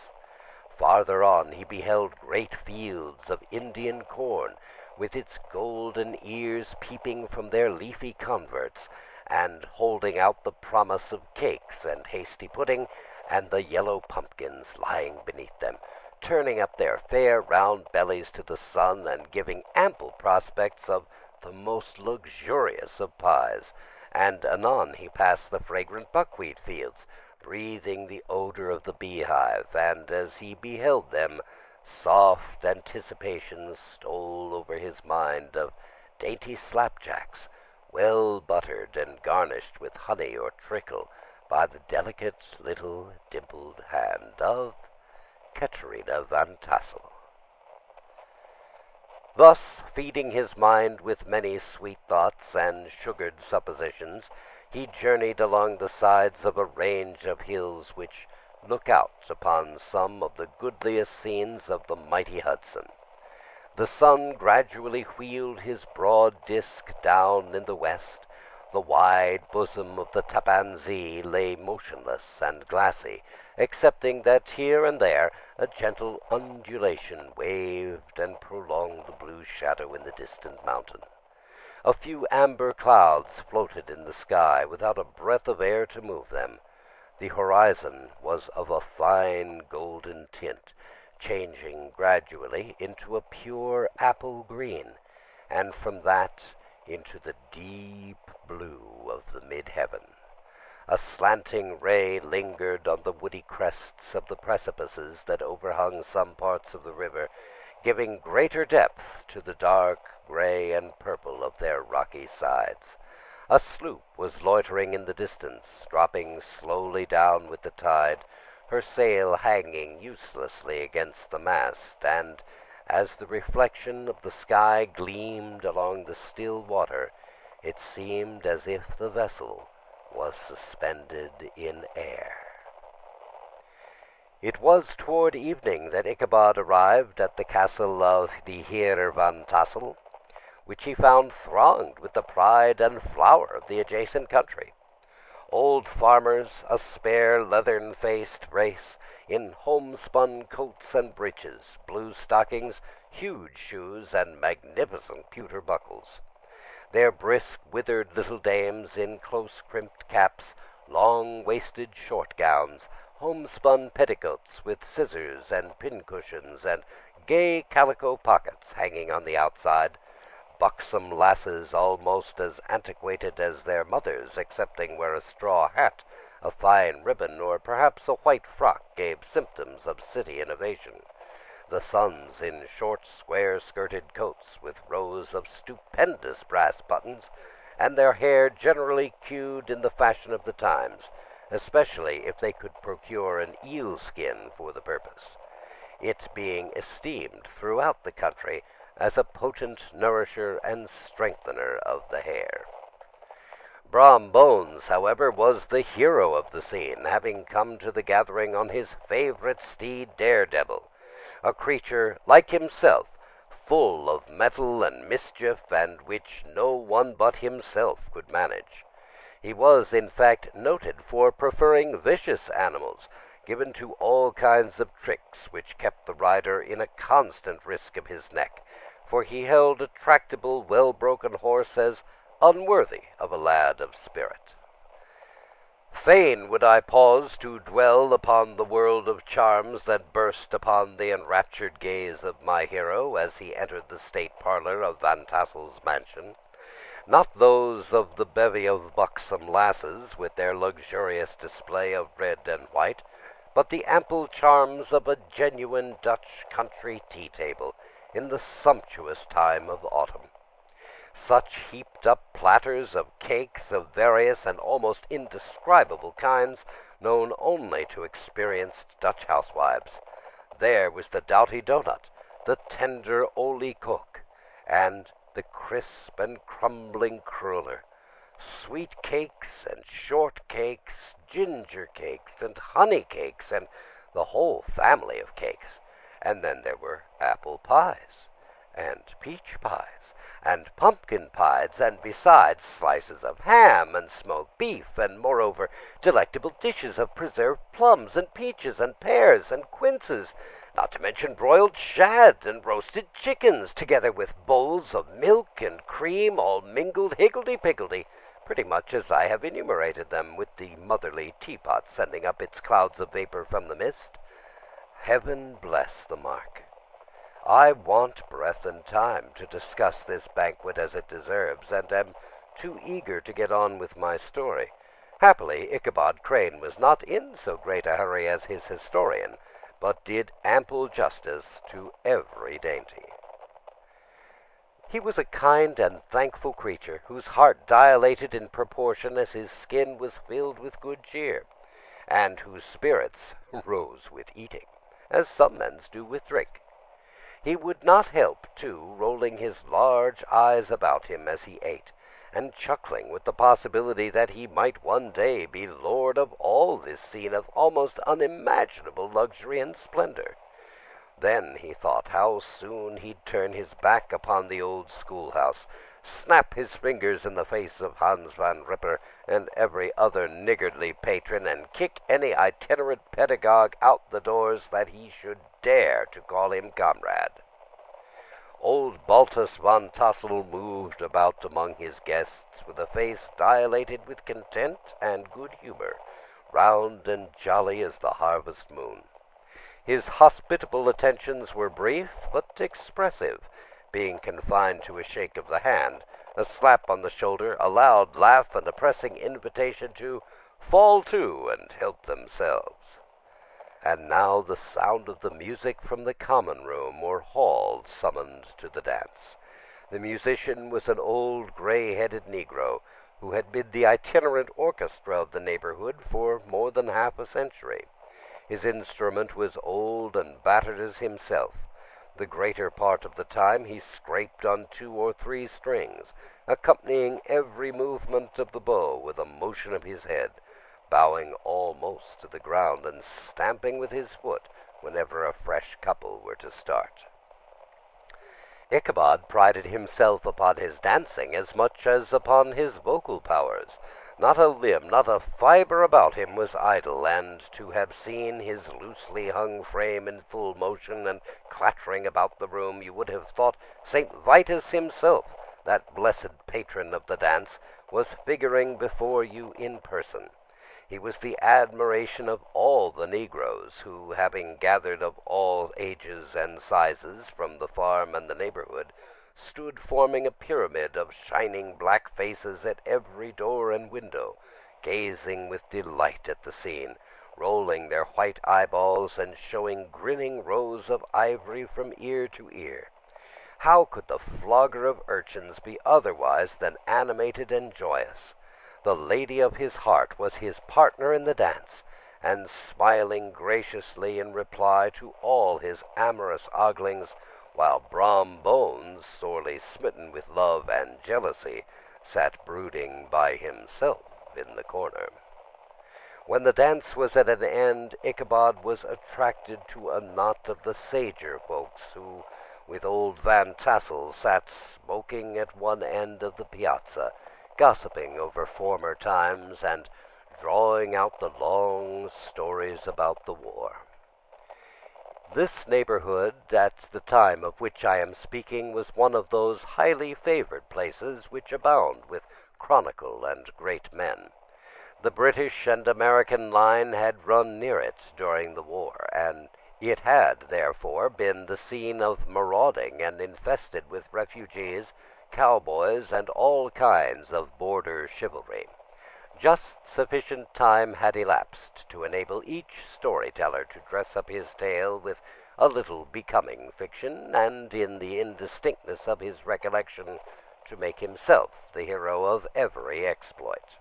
Farther on he beheld great fields of Indian corn, with its golden ears peeping from their leafy coverts, and holding out the promise of cakes and hasty pudding, and the yellow pumpkins lying beneath them, turning up their fair round bellies to the sun, and giving ample prospects of the most luxurious of pies. And anon he passed the fragrant buckwheat fields, breathing the odor of the beehive, and as he beheld them, soft anticipations stole over his mind of dainty slapjacks, well buttered and garnished with honey or treacle by the delicate little dimpled hand of Katerina Van Tassel. Thus, feeding his mind with many sweet thoughts and sugared suppositions, he journeyed along the sides of a range of hills which look out upon some of the goodliest scenes of the mighty Hudson. The sun gradually wheeled his broad disk down in the west. The wide bosom of the Tappan Zee lay motionless and glassy, excepting that here and there a gentle undulation waved and prolonged the blue shadow in the distant mountain. A few amber clouds floated in the sky without a breath of air to move them. The horizon was of a fine golden tint, changing gradually into a pure apple green, and from that into the deep blue of the mid-heaven. A slanting ray lingered on the woody crests of the precipices that overhung some parts of the river, giving greater depth to the dark gray and purple of their rocky sides. A sloop was loitering in the distance, dropping slowly down with the tide, her sail hanging uselessly against the mast, and as the reflection of the sky gleamed along the still water, it seemed as if the vessel was suspended in air. It was toward evening that Ichabod arrived at the castle of the Heer Van Tassel, which he found thronged with the pride and flower of the adjacent country. Old farmers, a spare leathern-faced race, in homespun coats and breeches, blue stockings, huge shoes, and magnificent pewter buckles. their brisk, withered little dames in close-crimped caps, long-waisted short gowns, homespun petticoats with scissors and pincushions, and gay calico pockets hanging on the outside, buxom lasses almost as antiquated as their mothers, excepting where a straw hat, a fine ribbon, or perhaps a white frock gave symptoms of city innovation. The sons in short, square-skirted coats with rows of stupendous brass buttons, and their hair generally queued in the fashion of the times, especially if they could procure an eel skin for the purpose, it being esteemed throughout the country as a potent nourisher and strengthener of the hair. Brom Bones, however, was the hero of the scene, having come to the gathering on his favorite steed, Daredevil, a creature like himself, full of mettle and mischief, and which no one but himself could manage. He was, in fact, noted for preferring vicious animals, given to all kinds of tricks which kept the rider in a constant risk of his neck, for he held a tractable, well-broken horse as unworthy of a lad of spirit. Fain would I pause to dwell upon the world of charms that burst upon the enraptured gaze of my hero as he entered the state parlor of Van Tassel's mansion, not those of the bevy of buxom lasses with their luxurious display of red and white, but the ample charms of a genuine Dutch country tea-table in the sumptuous time of autumn. Such heaped-up platters of cakes of various and almost indescribable kinds, known only to experienced Dutch housewives. There was the doughty doughnut, the tender olie koek, and the crisp and crumbling cruller, sweet cakes and short cakes, ginger cakes and honey cakes, and the whole family of cakes. And then there were apple pies, and peach pies, and pumpkin pies, and besides slices of ham and smoked beef, and moreover delectable dishes of preserved plums and peaches and pears and quinces, not to mention broiled shad and roasted chickens, together with bowls of milk and cream, all mingled higgledy-piggledy, pretty much as I have enumerated them, with the motherly teapot sending up its clouds of vapor from the mist. Heaven bless the mark. I want breath and time to discuss this banquet as it deserves, and am too eager to get on with my story. Happily, Ichabod Crane was not in so great a hurry as his historian, but did ample justice to every dainty. He was a kind and thankful creature, whose heart dilated in proportion as his skin was filled with good cheer, and whose spirits rose with eating, as some men's do with drink. He would not help, too, rolling his large eyes about him as he ate, and chuckling with the possibility that he might one day be lord of all this scene of almost unimaginable luxury and splendor. Then he thought how soon he'd turn his back upon the old schoolhouse, snap his fingers in the face of Hans van Ripper and every other niggardly patron, and kick any itinerant pedagogue out the doors that he should dare to call him comrade. Old Baltus van Tassel moved about among his guests with a face dilated with content and good humor, round and jolly as the harvest moon. His hospitable attentions were brief but expressive, being confined to a shake of the hand, a slap on the shoulder, a loud laugh, and a pressing invitation to fall to and help themselves. And now the sound of the music from the common room or hall summoned to the dance. The musician was an old gray-headed Negro, who had been the itinerant orchestra of the neighborhood for more than half a century. His instrument was old and battered as himself. The greater part of the time he scraped on 2 or 3 strings, accompanying every movement of the bow with a motion of his head, bowing almost to the ground and stamping with his foot whenever a fresh couple were to start. Ichabod prided himself upon his dancing as much as upon his vocal powers. Not a limb, not a fibre about him was idle, and to have seen his loosely hung frame in full motion and clattering about the room, you would have thought St. Vitus himself that blessed patron of the dance, was figuring before you in person. He was the admiration of all the negroes, who, having gathered of all ages and sizes from the farm and the neighborhood, stood forming a pyramid of shining black faces at every door and window, gazing with delight at the scene, rolling their white eyeballs and showing grinning rows of ivory from ear to ear. How could the flogger of urchins be otherwise than animated and joyous? The lady of his heart was his partner in the dance, and smiling graciously in reply to all his amorous oglings, while Brom Bones, sorely smitten with love and jealousy, sat brooding by himself in the corner. When the dance was at an end, Ichabod was attracted to a knot of the sager folks, who, with old Van Tassel, sat smoking at one end of the piazza, gossiping over former times and drawing out the long stories about the war. This neighborhood, at the time of which I am speaking, was one of those highly favored places which abound with chronicle and great men. The British and American line had run near it during the war, and it had, therefore, been the scene of marauding and infested with refugees, cowboys, and all kinds of border chivalry. Just sufficient time had elapsed to enable each storyteller to dress up his tale with a little becoming fiction, and in the indistinctness of his recollection to make himself the hero of every exploit.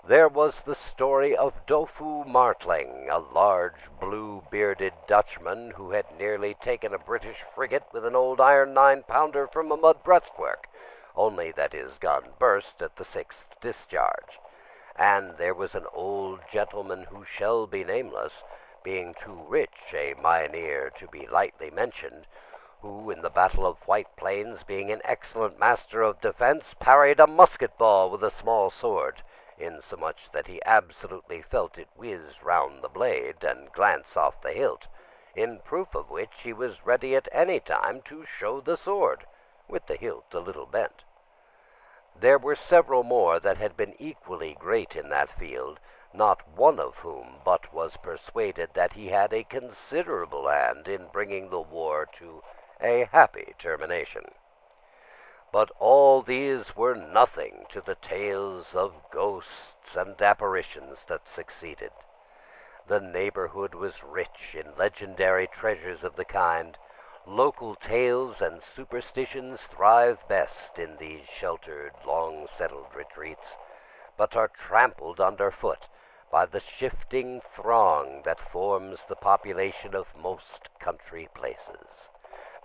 There was the story of Dofu Martling, a large blue-bearded Dutchman who had nearly taken a British frigate with an old iron 9-pounder from a mud breastwork, only that his gun burst at the 6th discharge. And there was an old gentleman who shall be nameless, being too rich a mineer to be lightly mentioned, who, in the Battle of White Plains, being an excellent master of defense, parried a musket ball with a small sword, insomuch that he absolutely felt it whiz round the blade and glance off the hilt, in proof of which he was ready at any time to show the sword, with the hilt a little bent. There were several more that had been equally great in that field, not one of whom but was persuaded that he had a considerable hand in bringing the war to a happy termination. But all these were nothing to the tales of ghosts and apparitions that succeeded. The neighborhood was rich in legendary treasures of the kind. Local tales and superstitions thrive best in these sheltered, long-settled retreats, but are trampled underfoot by the shifting throng that forms the population of most country places.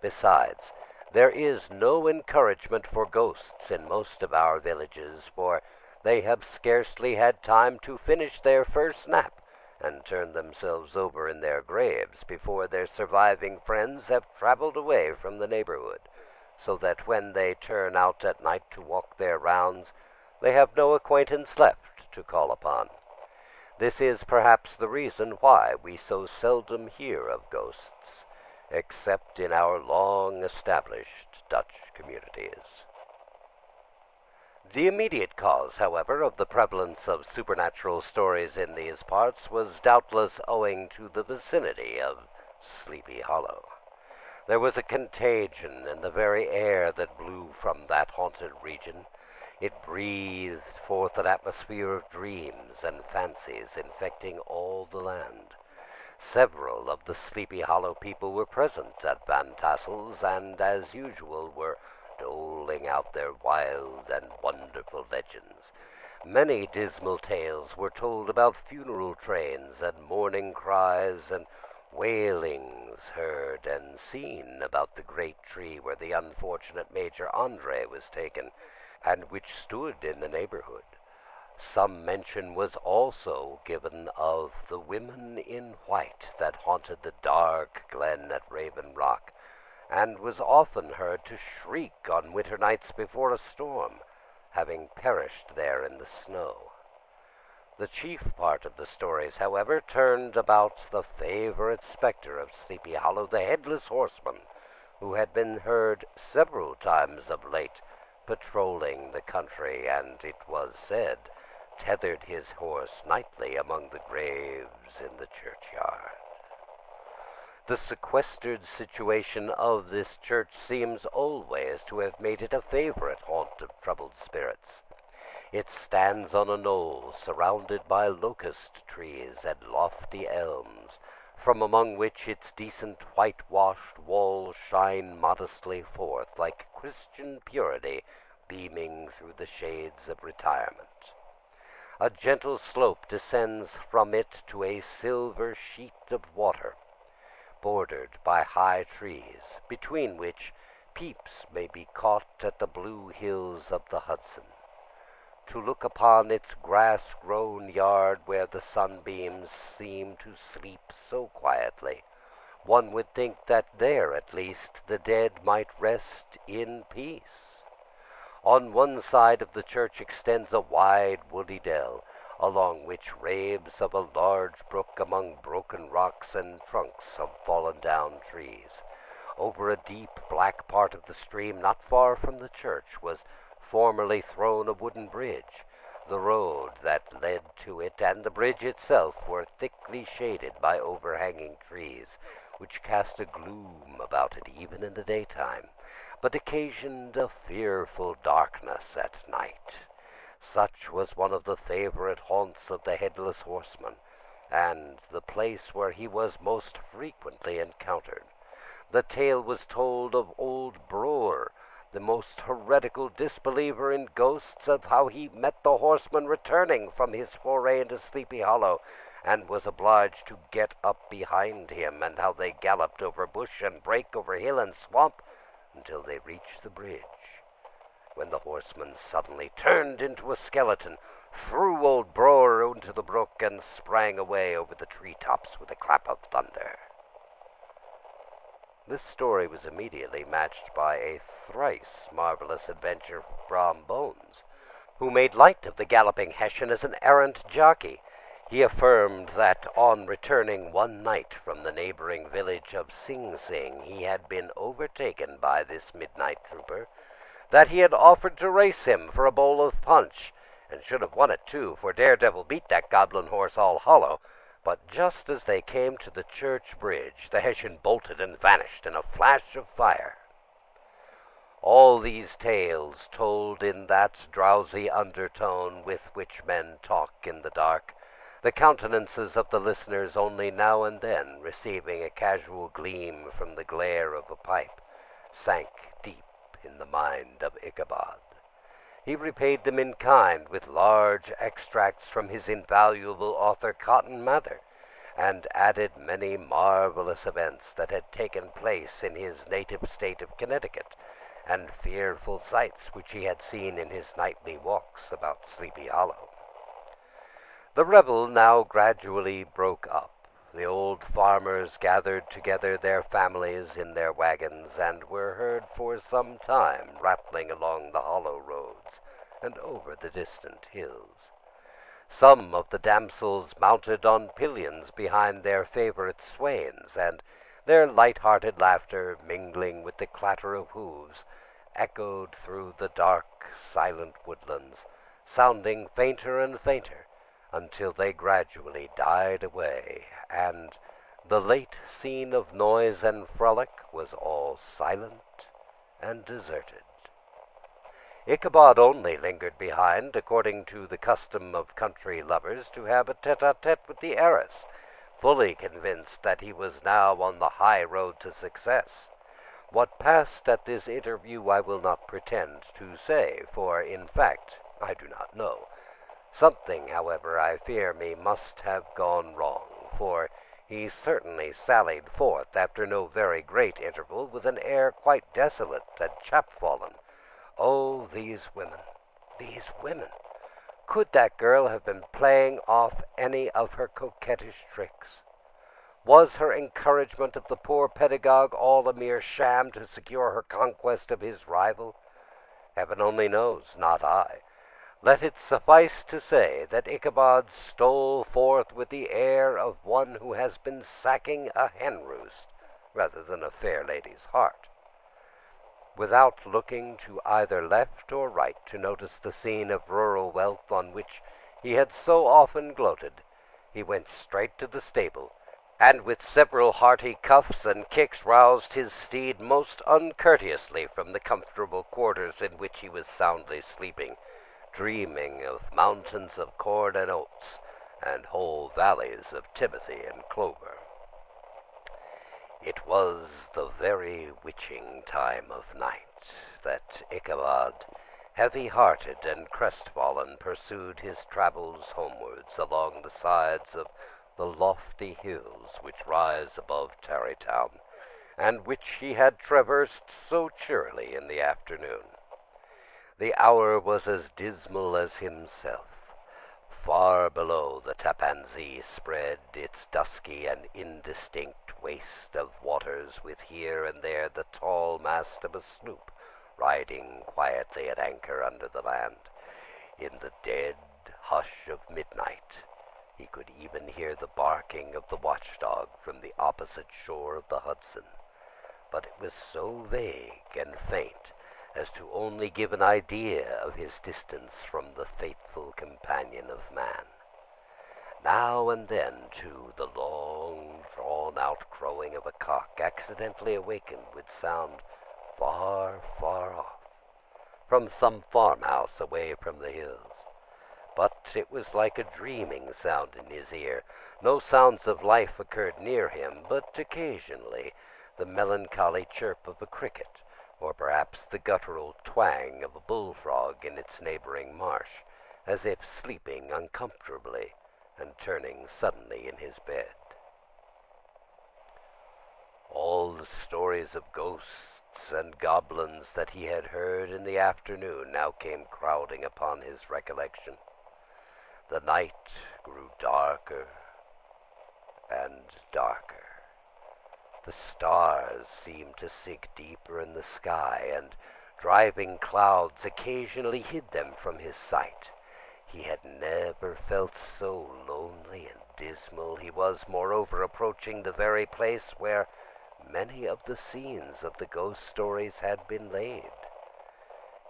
Besides, there is no encouragement for ghosts in most of our villages, for they have scarcely had time to finish their first nap and turn themselves over in their graves before their surviving friends have traveled away from the neighborhood, so that when they turn out at night to walk their rounds, they have no acquaintance left to call upon. This is perhaps the reason why we so seldom hear of ghosts, except in our long-established Dutch communities. The immediate cause, however, of the prevalence of supernatural stories in these parts was doubtless owing to the vicinity of Sleepy Hollow. There was a contagion in the very air that blew from that haunted region. It breathed forth an atmosphere of dreams and fancies infecting all the land. Several of the Sleepy Hollow people were present at Van Tassel's, and, as usual, were doling out their wild and wonderful legends. Many dismal tales were told about funeral trains and mourning cries, and wailings heard and seen about the great tree where the unfortunate Major Andre was taken, and which stood in the neighborhood. Some mention was also given of the women in white that haunted the dark glen at Raven Rock, and was often heard to shriek on winter nights before a storm, having perished there in the snow. The chief part of the stories, however, turned about the favorite specter of Sleepy Hollow, the Headless Horseman, who had been heard several times of late patrolling the country, and, it was said, tethered his horse nightly among the graves in the churchyard. The sequestered situation of this church seems always to have made it a favorite haunt of troubled spirits. It stands on a knoll surrounded by locust trees and lofty elms, from among which its decent whitewashed walls shine modestly forth like Christian purity beaming through the shades of retirement. A gentle slope descends from it to a silver sheet of water, bordered by high trees, between which peeps may be caught at the blue hills of the Hudson. To look upon its grass-grown yard where the sunbeams seem to sleep so quietly, one would think that there, at least, the dead might rest in peace. On one side of the church extends a wide woody dell, along which raves of a large brook among broken rocks and trunks of fallen-down trees. Over a deep black part of the stream, not far from the church, was formerly thrown a wooden bridge. The road that led to it and the bridge itself were thickly shaded by overhanging trees, which cast a gloom about it even in the daytime, but occasioned a fearful darkness at night. Such was one of the favorite haunts of the Headless Horseman, and the place where he was most frequently encountered. The tale was told of old Broer, the most heretical disbeliever in ghosts, of how he met the horseman returning from his foray into Sleepy Hollow, and was obliged to get up behind him, and how they galloped over bush and brake, over hill and swamp, until they reached the bridge, when the horseman suddenly turned into a skeleton, threw old Broer into the brook, and sprang away over the tree-tops with a clap of thunder. This story was immediately matched by a thrice marvelous adventure of Brom Bones, who made light of the galloping Hessian as an errant jockey. He affirmed that on returning one night from the neighboring village of Sing Sing, he had been overtaken by this midnight trooper, that he had offered to race him for a bowl of punch, and should have won it too, for Daredevil beat that goblin horse all hollow. But just as they came to the church bridge, the Hessian bolted and vanished in a flash of fire. All these tales, told in that drowsy undertone with which men talk in the dark, the countenances of the listeners only now and then receiving a casual gleam from the glare of a pipe, sank deep in the mind of Ichabod. He repaid them in kind with large extracts from his invaluable author Cotton Mather, and added many marvelous events that had taken place in his native state of Connecticut, and fearful sights which he had seen in his nightly walks about Sleepy Hollow. The revel now gradually broke up. The old farmers gathered together their families in their wagons, and were heard for some time rattling along the hollow roads and over the distant hills. Some of the damsels mounted on pillions behind their favorite swains, and their light-hearted laughter, mingling with the clatter of hoofs, echoed through the dark, silent woodlands, sounding fainter and fainter, until they gradually died away, and the late scene of noise and frolic was all silent and deserted. Ichabod only lingered behind, according to the custom of country lovers, to have a tete-a-tete with the heiress, fully convinced that he was now on the high road to success. What passed at this interview I will not pretend to say, for, in fact, I do not know. Something, however, I fear me must have gone wrong, for he certainly sallied forth after no very great interval with an air quite desolate and chapfallen. Oh, these women, these women! Could that girl have been playing off any of her coquettish tricks? Was her encouragement of the poor pedagogue all a mere sham to secure her conquest of his rival? Heaven only knows, not I. Let it suffice to say that Ichabod stole forth with the air of one who has been sacking a hen-roost rather than a fair lady's heart. without looking to either left or right to notice the scene of rural wealth on which he had so often gloated. He went straight to the stable, and with several hearty cuffs and kicks roused his steed most uncourteously from the comfortable quarters in which he was soundly sleeping, dreaming of mountains of corn and oats, and whole valleys of timothy and clover. It was the very witching time of night that Ichabod, heavy-hearted and crestfallen, pursued his travels homewards along the sides of the lofty hills which rise above Tarrytown, and which he had traversed so cheerily in the afternoon. The hour was as dismal as himself. Far below, the Tappan Zee spread its dusky and indistinct waste of waters, with here and there the tall mast of a sloop riding quietly at anchor under the land. In the dead hush of midnight, he could even hear the barking of the watchdog from the opposite shore of the Hudson, but it was so vague and faint as to only give an idea of his distance from the faithful companion of man. Now and then, too, the long, drawn-out crowing of a cock accidentally awakened would sound far, far off, from some farmhouse away from the hills. But it was like a dreaming sound in his ear. No sounds of life occurred near him, but occasionally the melancholy chirp of a cricket, or perhaps the guttural twang of a bullfrog in its neighboring marsh, as if sleeping uncomfortably and turning suddenly in his bed. All the stories of ghosts and goblins that he had heard in the afternoon now came crowding upon his recollection. The night grew darker and darker. The stars seemed to sink deeper in the sky, and driving clouds occasionally hid them from his sight. He had never felt so lonely and dismal. He was, moreover, approaching the very place where many of the scenes of the ghost stories had been laid.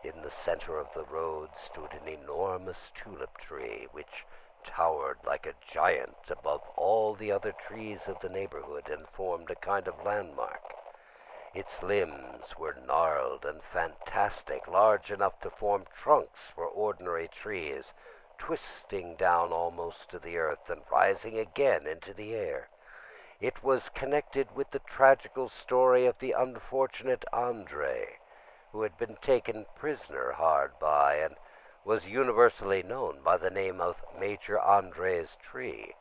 In the center of the road stood an enormous tulip tree, which towered like a giant above all the other trees of the neighborhood and formed a kind of landmark. Its limbs were gnarled and fantastic, large enough to form trunks for ordinary trees, twisting down almost to the earth and rising again into the air. It was connected with the tragical story of the unfortunate Andre, who had been taken prisoner hard by, and was universally known by the name of Major Andre's tree.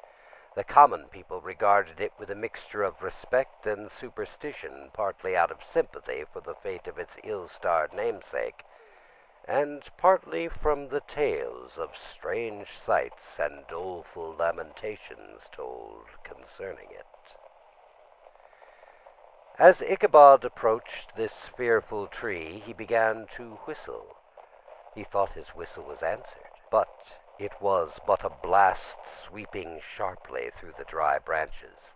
The common people regarded it with a mixture of respect and superstition, partly out of sympathy for the fate of its ill-starred namesake, and partly from the tales of strange sights and doleful lamentations told concerning it. As Ichabod approached this fearful tree, he began to whistle. He thought his whistle was answered, but it was but a blast sweeping sharply through the dry branches.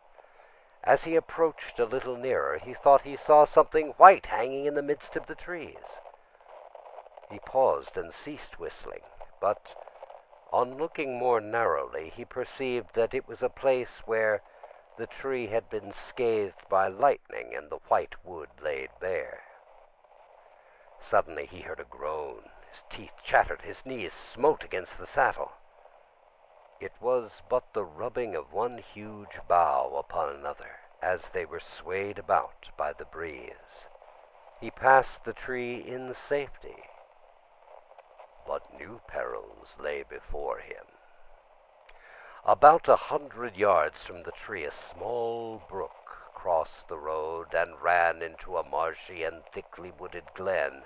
As he approached a little nearer, he thought he saw something white hanging in the midst of the trees. He paused and ceased whistling, but on looking more narrowly, he perceived that it was a place where the tree had been scathed by lightning and the white wood laid bare. Suddenly he heard a groan. His teeth chattered, his knees smote against the saddle. It was but the rubbing of one huge bough upon another, as they were swayed about by the breeze. He passed the tree in safety, but new perils lay before him. About 100 yards from the tree, a small brook crossed the road and ran into a marshy and thickly wooded glen,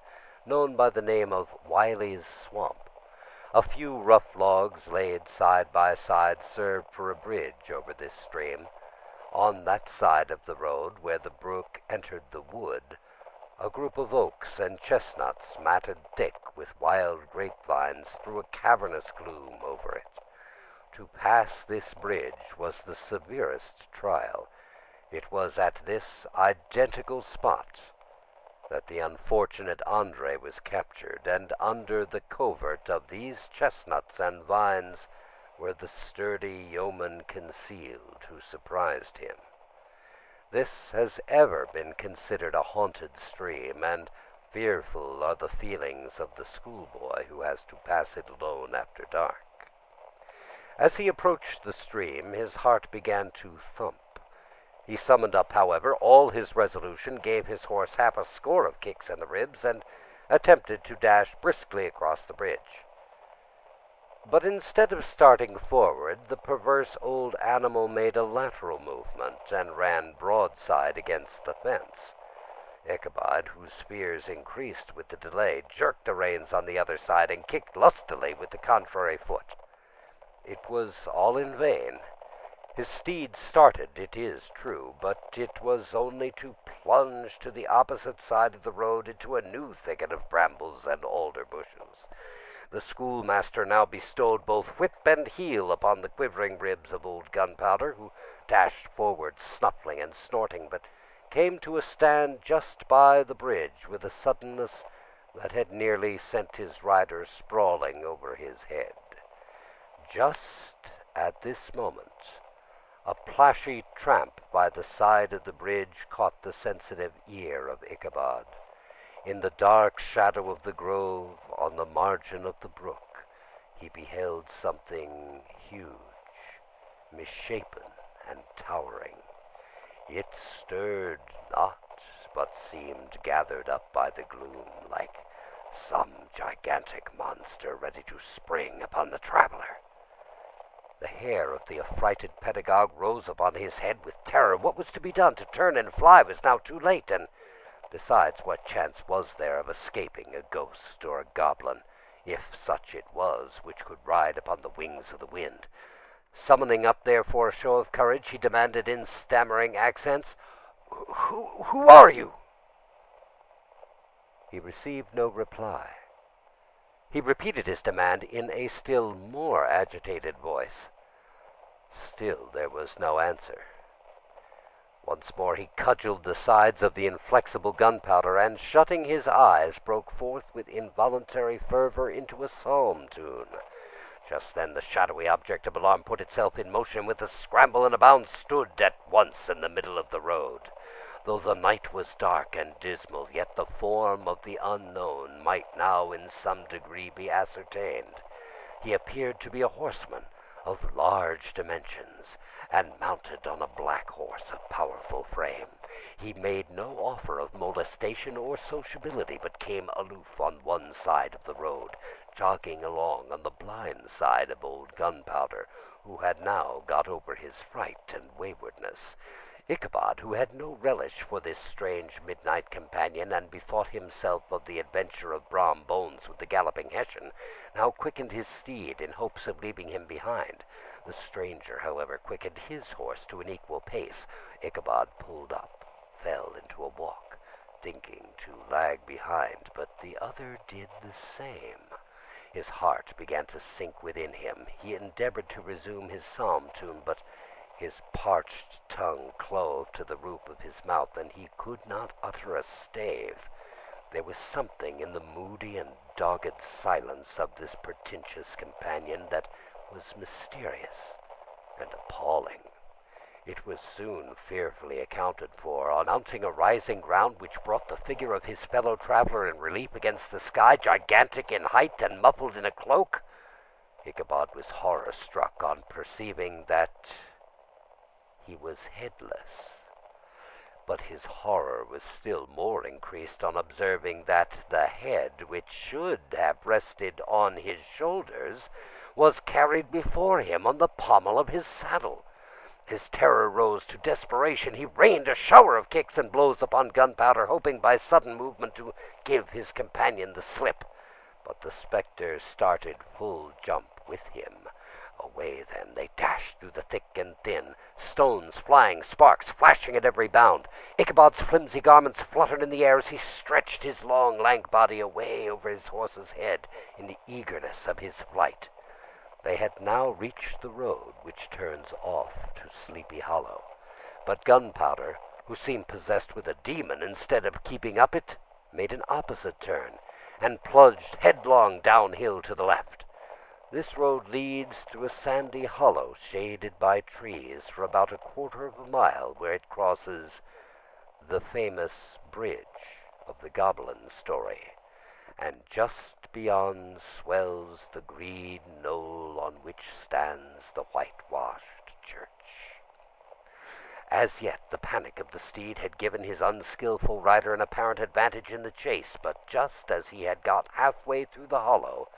known by the name of Wiley's Swamp. A few rough logs laid side by side served for a bridge over this stream. On that side of the road where the brook entered the wood, a group of oaks and chestnuts matted thick with wild grapevines threw a cavernous gloom over it. To pass this bridge was the severest trial. It was at this identical spot that the unfortunate Andre was captured, and under the covert of these chestnuts and vines were the sturdy yeomen concealed who surprised him. This has ever been considered a haunted stream, and fearful are the feelings of the schoolboy who has to pass it alone after dark. As he approached the stream, his heart began to thump. He summoned up, however, all his resolution, gave his horse half a score of kicks in the ribs, and attempted to dash briskly across the bridge. But instead of starting forward, the perverse old animal made a lateral movement and ran broadside against the fence. Ichabod, whose fears increased with the delay, jerked the reins on the other side and kicked lustily with the contrary foot. It was all in vain. His steed started, it is true, but it was only to plunge to the opposite side of the road into a new thicket of brambles and alder bushes. The schoolmaster now bestowed both whip and heel upon the quivering ribs of old Gunpowder, who dashed forward, snuffling and snorting, but came to a stand just by the bridge with a suddenness that had nearly sent his rider sprawling over his head. Just at this moment, a plashy tramp by the side of the bridge caught the sensitive ear of Ichabod. In the dark shadow of the grove, on the margin of the brook, he beheld something huge, misshapen and towering. It stirred not, but seemed gathered up by the gloom, like some gigantic monster ready to spring upon the traveler. The hair of the affrighted pedagogue rose upon his head with terror. What was to be done? To turn and fly was now too late, and besides, what chance was there of escaping a ghost or a goblin, if such it was, which could ride upon the wings of the wind? Summoning up, therefore, a show of courage, he demanded in stammering accents, Who are you?" He received no reply. He repeated his demand in a still more agitated voice. Still there was no answer. Once more he cudgeled the sides of the inflexible Gunpowder, and, shutting his eyes, broke forth with involuntary fervor into a psalm tune. Just then the shadowy object of alarm put itself in motion with a scramble and a bound, stood at once in the middle of the road. Though the night was dark and dismal, yet the form of the unknown might now in some degree be ascertained. He appeared to be a horseman of large dimensions, and mounted on a black horse of powerful frame. He made no offer of molestation or sociability, but came aloof on one side of the road, jogging along on the blind side of old Gunpowder, who had now got over his fright and waywardness. Ichabod, who had no relish for this strange midnight companion, and bethought himself of the adventure of Brom Bones with the galloping Hessian, now quickened his steed in hopes of leaving him behind. The stranger, however, quickened his horse to an equal pace. Ichabod pulled up, fell into a walk, thinking to lag behind, but the other did the same. His heart began to sink within him. He endeavored to resume his psalm tune, but his parched tongue clove to the roof of his mouth, and he could not utter a stave. There was something in the moody and dogged silence of this pretentious companion that was mysterious and appalling. It was soon fearfully accounted for. On mounting a rising ground which brought the figure of his fellow traveler in relief against the sky, gigantic in height and muffled in a cloak, Ichabod was horror-struck on perceiving that he was headless. But his horror was still more increased on observing that the head, which should have rested on his shoulders, was carried before him on the pommel of his saddle. His terror rose to desperation. He rained a shower of kicks and blows upon Gunpowder, hoping by sudden movement to give his companion the slip. But the spectre started full jump with him. Away then they dashed through the thick and thin, stones flying, sparks flashing at every bound. Ichabod's flimsy garments fluttered in the air as he stretched his long, lank body away over his horse's head in the eagerness of his flight. They had now reached the road which turns off to Sleepy Hollow, but Gunpowder, who seemed possessed with a demon, instead of keeping up it, made an opposite turn, and plunged headlong downhill to the left. This road leads through a sandy hollow shaded by trees for about a quarter of a mile, where it crosses the famous bridge of the goblin story, and just beyond swells the green knoll on which stands the whitewashed church. As yet the panic of the steed had given his unskilful rider an apparent advantage in the chase, but just as he had got halfway through the hollow,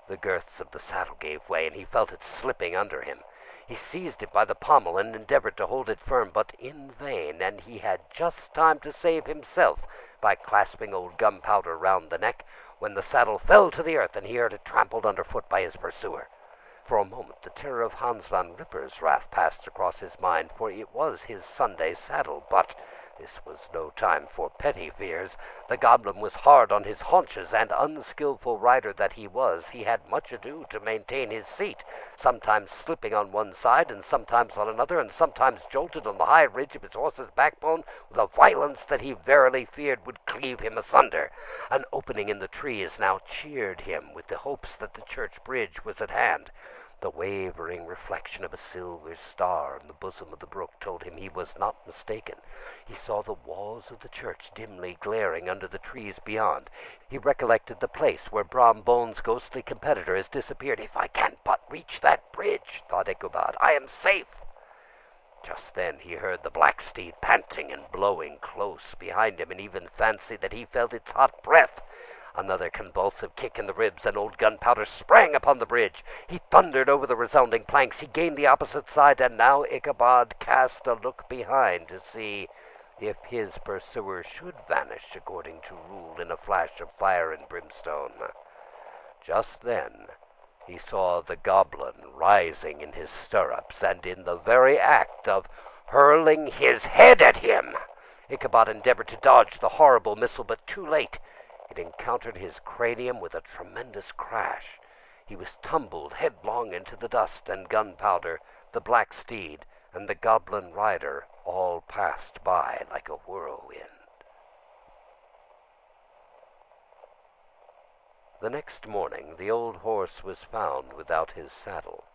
the girths of the saddle gave way, and he felt it slipping under him. He seized it by the pommel and endeavored to hold it firm, but in vain, and he had just time to save himself by clasping old Gunpowder round the neck, when the saddle fell to the earth, and he heard it trampled underfoot by his pursuer. For a moment the terror of Hans Van Ripper's wrath passed across his mind, for it was his Sunday saddle, but this was no time for petty fears. The goblin was hard on his haunches, and unskilful rider that he was, he had much ado to maintain his seat, sometimes slipping on one side, and sometimes on another, and sometimes jolted on the high ridge of his horse's backbone with a violence that he verily feared would cleave him asunder. An opening in the trees now cheered him with the hopes that the church bridge was at hand. The wavering reflection of a silver star in the bosom of the brook told him he was not mistaken. He saw the walls of the church dimly glaring under the trees beyond. He recollected the place where Brom Bones' ghostly competitor has disappeared. "If I can but reach that bridge," thought Ichabod, "I am safe." Just then he heard the black steed panting and blowing close behind him, and even fancied that he felt its hot breath. Another convulsive kick in the ribs, and old Gunpowder sprang upon the bridge. He thundered over the resounding planks. He gained the opposite side, and now Ichabod cast a look behind to see if his pursuer should vanish according to rule in a flash of fire and brimstone. Just then he saw the goblin rising in his stirrups, and in the very act of hurling his head at him. Ichabod endeavored to dodge the horrible missile, but too late. It encountered his cranium with a tremendous crash. He was tumbled headlong into the dust, and Gunpowder, the black steed, and the goblin rider all passed by like a whirlwind. The next morning the old horse was found without his saddle,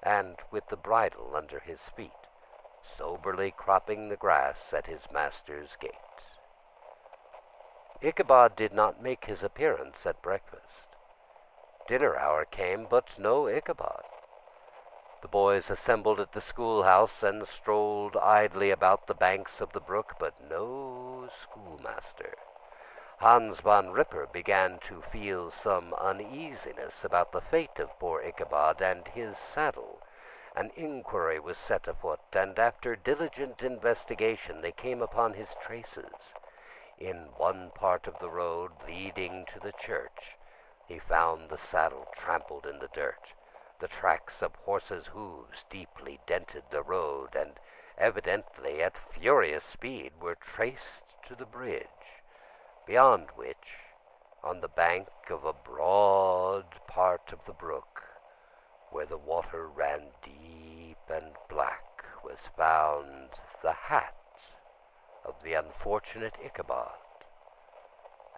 and with the bridle under his feet, soberly cropping the grass at his master's gate. Ichabod did not make his appearance at breakfast. Dinner hour came, but no Ichabod. The boys assembled at the schoolhouse and strolled idly about the banks of the brook, but no schoolmaster. Hans Van Ripper began to feel some uneasiness about the fate of poor Ichabod and his saddle. An inquiry was set afoot, and after diligent investigation they came upon his traces. In one part of the road leading to the church, he found the saddle trampled in the dirt. The tracks of horses' hooves deeply dented the road, and evidently at furious speed were traced to the bridge, beyond which, on the bank of a broad part of the brook, where the water ran deep and black, was found the hat of the unfortunate Ichabod,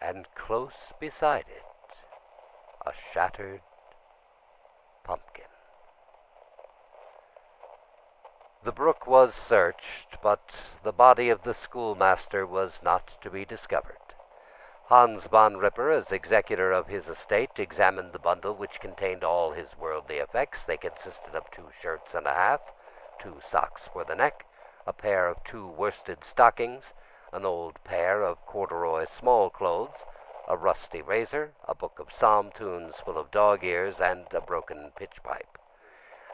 and close beside it a shattered pumpkin. The brook was searched, but the body of the schoolmaster was not to be discovered. Hans Van Ripper, as executor of his estate, examined the bundle which contained all his worldly effects. They consisted of 2 shirts and a half, 2 socks for the neck, a pair of 2 worsted stockings, an old pair of corduroy small clothes, a rusty razor, a book of psalm tunes full of dog ears, and a broken pitch pipe.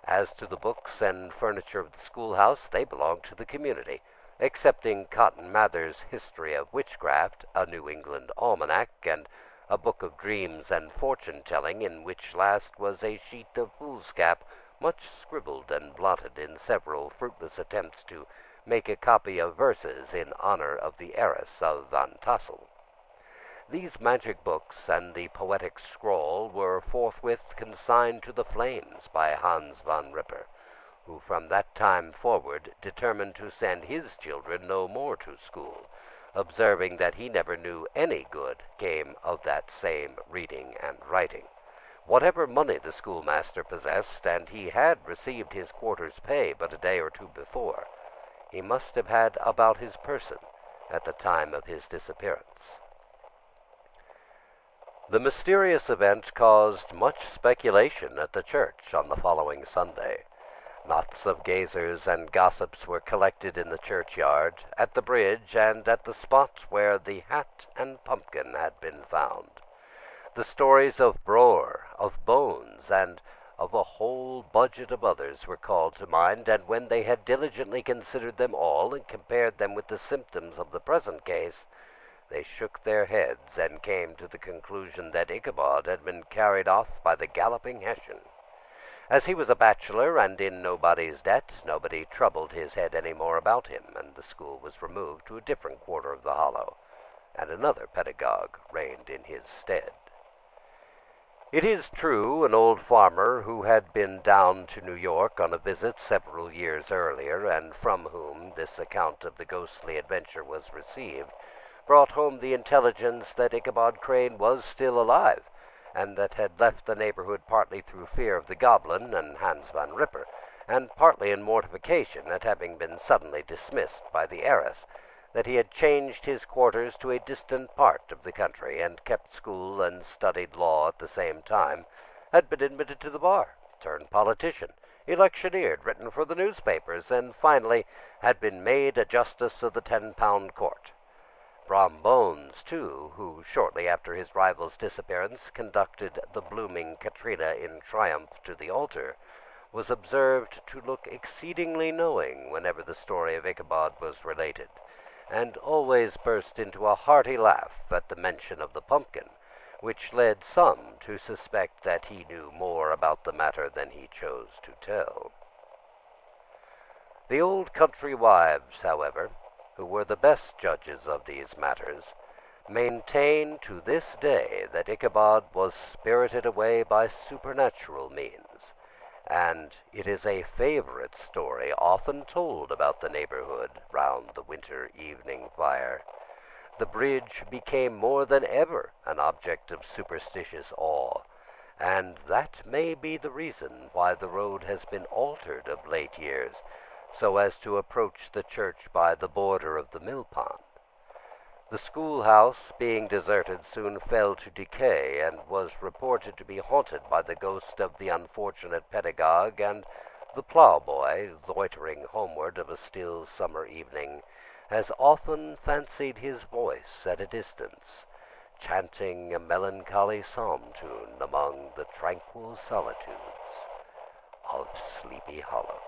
As to the books and furniture of the schoolhouse, they belonged to the community, excepting Cotton Mather's History of Witchcraft, a New England almanac, and a book of dreams and fortune-telling, in which last was a sheet of foolscap, much scribbled and blotted in several fruitless attempts to make a copy of verses in honor of the heiress of Van Tassel. These magic books and the poetic scroll were forthwith consigned to the flames by Hans Van Ripper, who from that time forward determined to send his children no more to school, observing that he never knew any good came of that same reading and writing. Whatever money the schoolmaster possessed, and he had received his quarter's pay but a day or two before, he must have had about his person at the time of his disappearance. The mysterious event caused much speculation at the church on the following Sunday. Knots of gazers and gossips were collected in the churchyard, at the bridge, and at the spot where the hat and pumpkin had been found. The stories of Bror, of Bones, and of a whole budget of others were called to mind, and when they had diligently considered them all and compared them with the symptoms of the present case, they shook their heads and came to the conclusion that Ichabod had been carried off by the galloping Hessian. As he was a bachelor and in nobody's debt, nobody troubled his head any more about him, and the school was removed to a different quarter of the hollow, and another pedagogue reigned in his stead. It is true, an old farmer who had been down to New York on a visit several years earlier, and from whom this account of the ghostly adventure was received, brought home the intelligence that Ichabod Crane was still alive, and that had left the neighborhood partly through fear of the goblin and Hans Van Ripper, and partly in mortification at having been suddenly dismissed by the heiress, that he had changed his quarters to a distant part of the country, and kept school and studied law at the same time, had been admitted to the bar, turned politician, electioneered, written for the newspapers, and finally had been made a justice of the 10-pound court. Brom Bones, too, who shortly after his rival's disappearance conducted the blooming Katrina in triumph to the altar, was observed to look exceedingly knowing whenever the story of Ichabod was related, and always burst into a hearty laugh at the mention of the pumpkin, which led some to suspect that he knew more about the matter than he chose to tell. The old country wives, however, who were the best judges of these matters, maintain to this day that Ichabod was spirited away by supernatural means, and it is a favorite story often told about the neighborhood round the winter evening fire. The bridge became more than ever an object of superstitious awe, and that may be the reason why the road has been altered of late years, so as to approach the church by the border of the mill pond. The schoolhouse, being deserted, soon fell to decay, and was reported to be haunted by the ghost of the unfortunate pedagogue, and the ploughboy, loitering homeward of a still summer evening, has often fancied his voice at a distance, chanting a melancholy psalm tune among the tranquil solitudes of Sleepy Hollow.